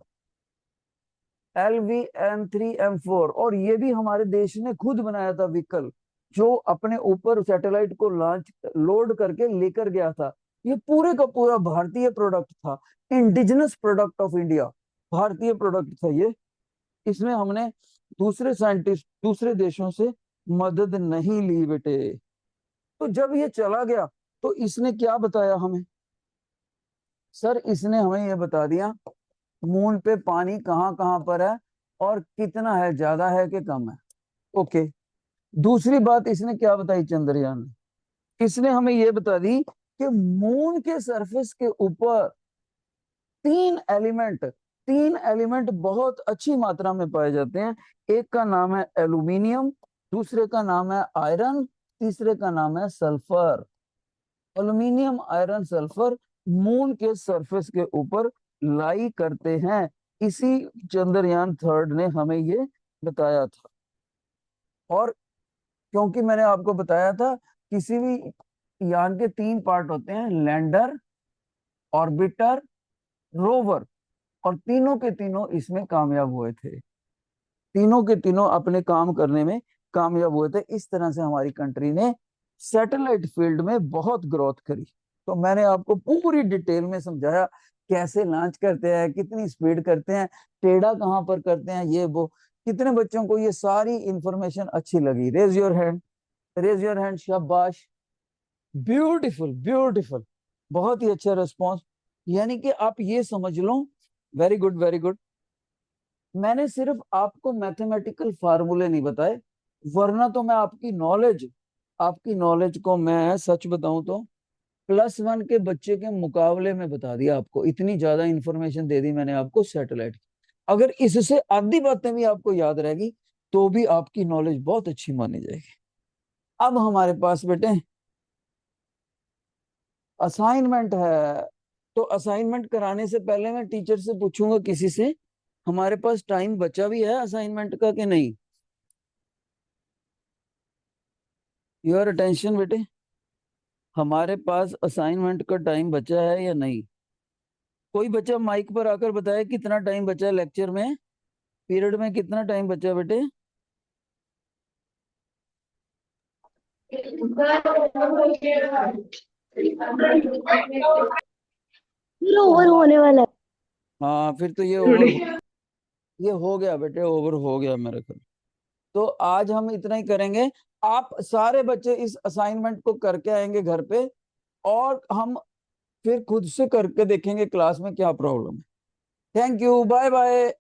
LVM3M4। और ये भी हमारे देश ने खुद बनाया था व्हीकल, जो अपने ऊपर सैटेलाइट को लॉन्च लोड करके लेकर गया था। ये पूरे का पूरा भारतीय प्रोडक्ट था, इंडिजिनस प्रोडक्ट ऑफ इंडिया, भारतीय प्रोडक्ट था ये। इसमें हमने दूसरे साइंटिस्ट, दूसरे देशों से मदद नहीं ली बेटे। तो जब ये चला गया तो इसने क्या बताया हमें? सर इसने हमें ये बता दिया मून पे पानी कहाँ कहाँ पर है और कितना है, ज्यादा है कि कम है। ओके। दूसरी बात इसने क्या बताई चंद्रयान ने? इसने हमें ये बता दी कि मून के सरफेस के ऊपर तीन एलिमेंट बहुत अच्छी मात्रा में पाए जाते हैं। एक का नाम है एल्यूमिनियम, दूसरे का नाम है आयरन, तीसरे का नाम है sulphur. Aluminium, iron, sulphur moon के सरफेस के ऊपर लाई करते हैं। इसी चंद्रयान 3 ने हमें ये बताया था। और क्योंकि मैंने आपको बताया था किसी भी यान के 3 पार्ट होते हैं, लैंडर, ऑर्बिटर, रोवर, और तीनों के तीनों इसमें कामयाब हुए थे, तीनों के तीनों अपने काम करने में कामयाब हुए थे। इस तरह से हमारी कंट्री ने सैटेलाइट फील्ड में बहुत ग्रोथ करी। तो मैंने आपको पूरी डिटेल में समझाया कैसे लॉन्च करते हैं, कितनी स्पीड करते हैं, टेढ़ा कहाँ पर करते हैं, ये वो। कितने बच्चों को ये सारी इंफॉर्मेशन अच्छी लगी? Raise your hand, raise your hand, शाबाश, ब्यूटीफुल ब्यूटीफुल, बहुत ही अच्छा रिस्पॉन्स। यानी कि आप ये समझ लो, वेरी गुड वेरी गुड। मैंने सिर्फ आपको मैथमेटिकल फार्मूले नहीं बताए, वरना तो मैं आपकी नॉलेज को मैं सच बताऊं तो +1 के बच्चे के मुकाबले में बता दिया आपको। इतनी ज्यादा इंफॉर्मेशन दे दी मैंने आपको सैटेलाइट की। अगर इससे आधी बातें भी आपको याद रहेगी तो भी आपकी नॉलेज बहुत अच्छी मानी जाएगी। अब हमारे पास बेटे असाइनमेंट है, तो असाइनमेंट कराने से पहले मैं टीचर से पूछूंगा किसी से, हमारे पास टाइम बचा भी है असाइनमेंट का कि नहीं? योर अटेंशन बेटे, हमारे पास असाइनमेंट का टाइम बचा है या नहीं? कोई बच्चा माइक पर आकर बताए कितना टाइम बचा है लेक्चर में, पीरियड में कितना टाइम बचा है बेटे? ओवर होने वाला है। हाँ फिर तो ये हो गया बेटे, ओवर हो गया मेरे ख्याल। तो आज हम इतना ही करेंगे। आप सारे बच्चे इस असाइनमेंट को करके आएंगे घर पे, और हम फिर खुद से करके देखेंगे क्लास में क्या प्रॉब्लम है। Thank you, bye bye.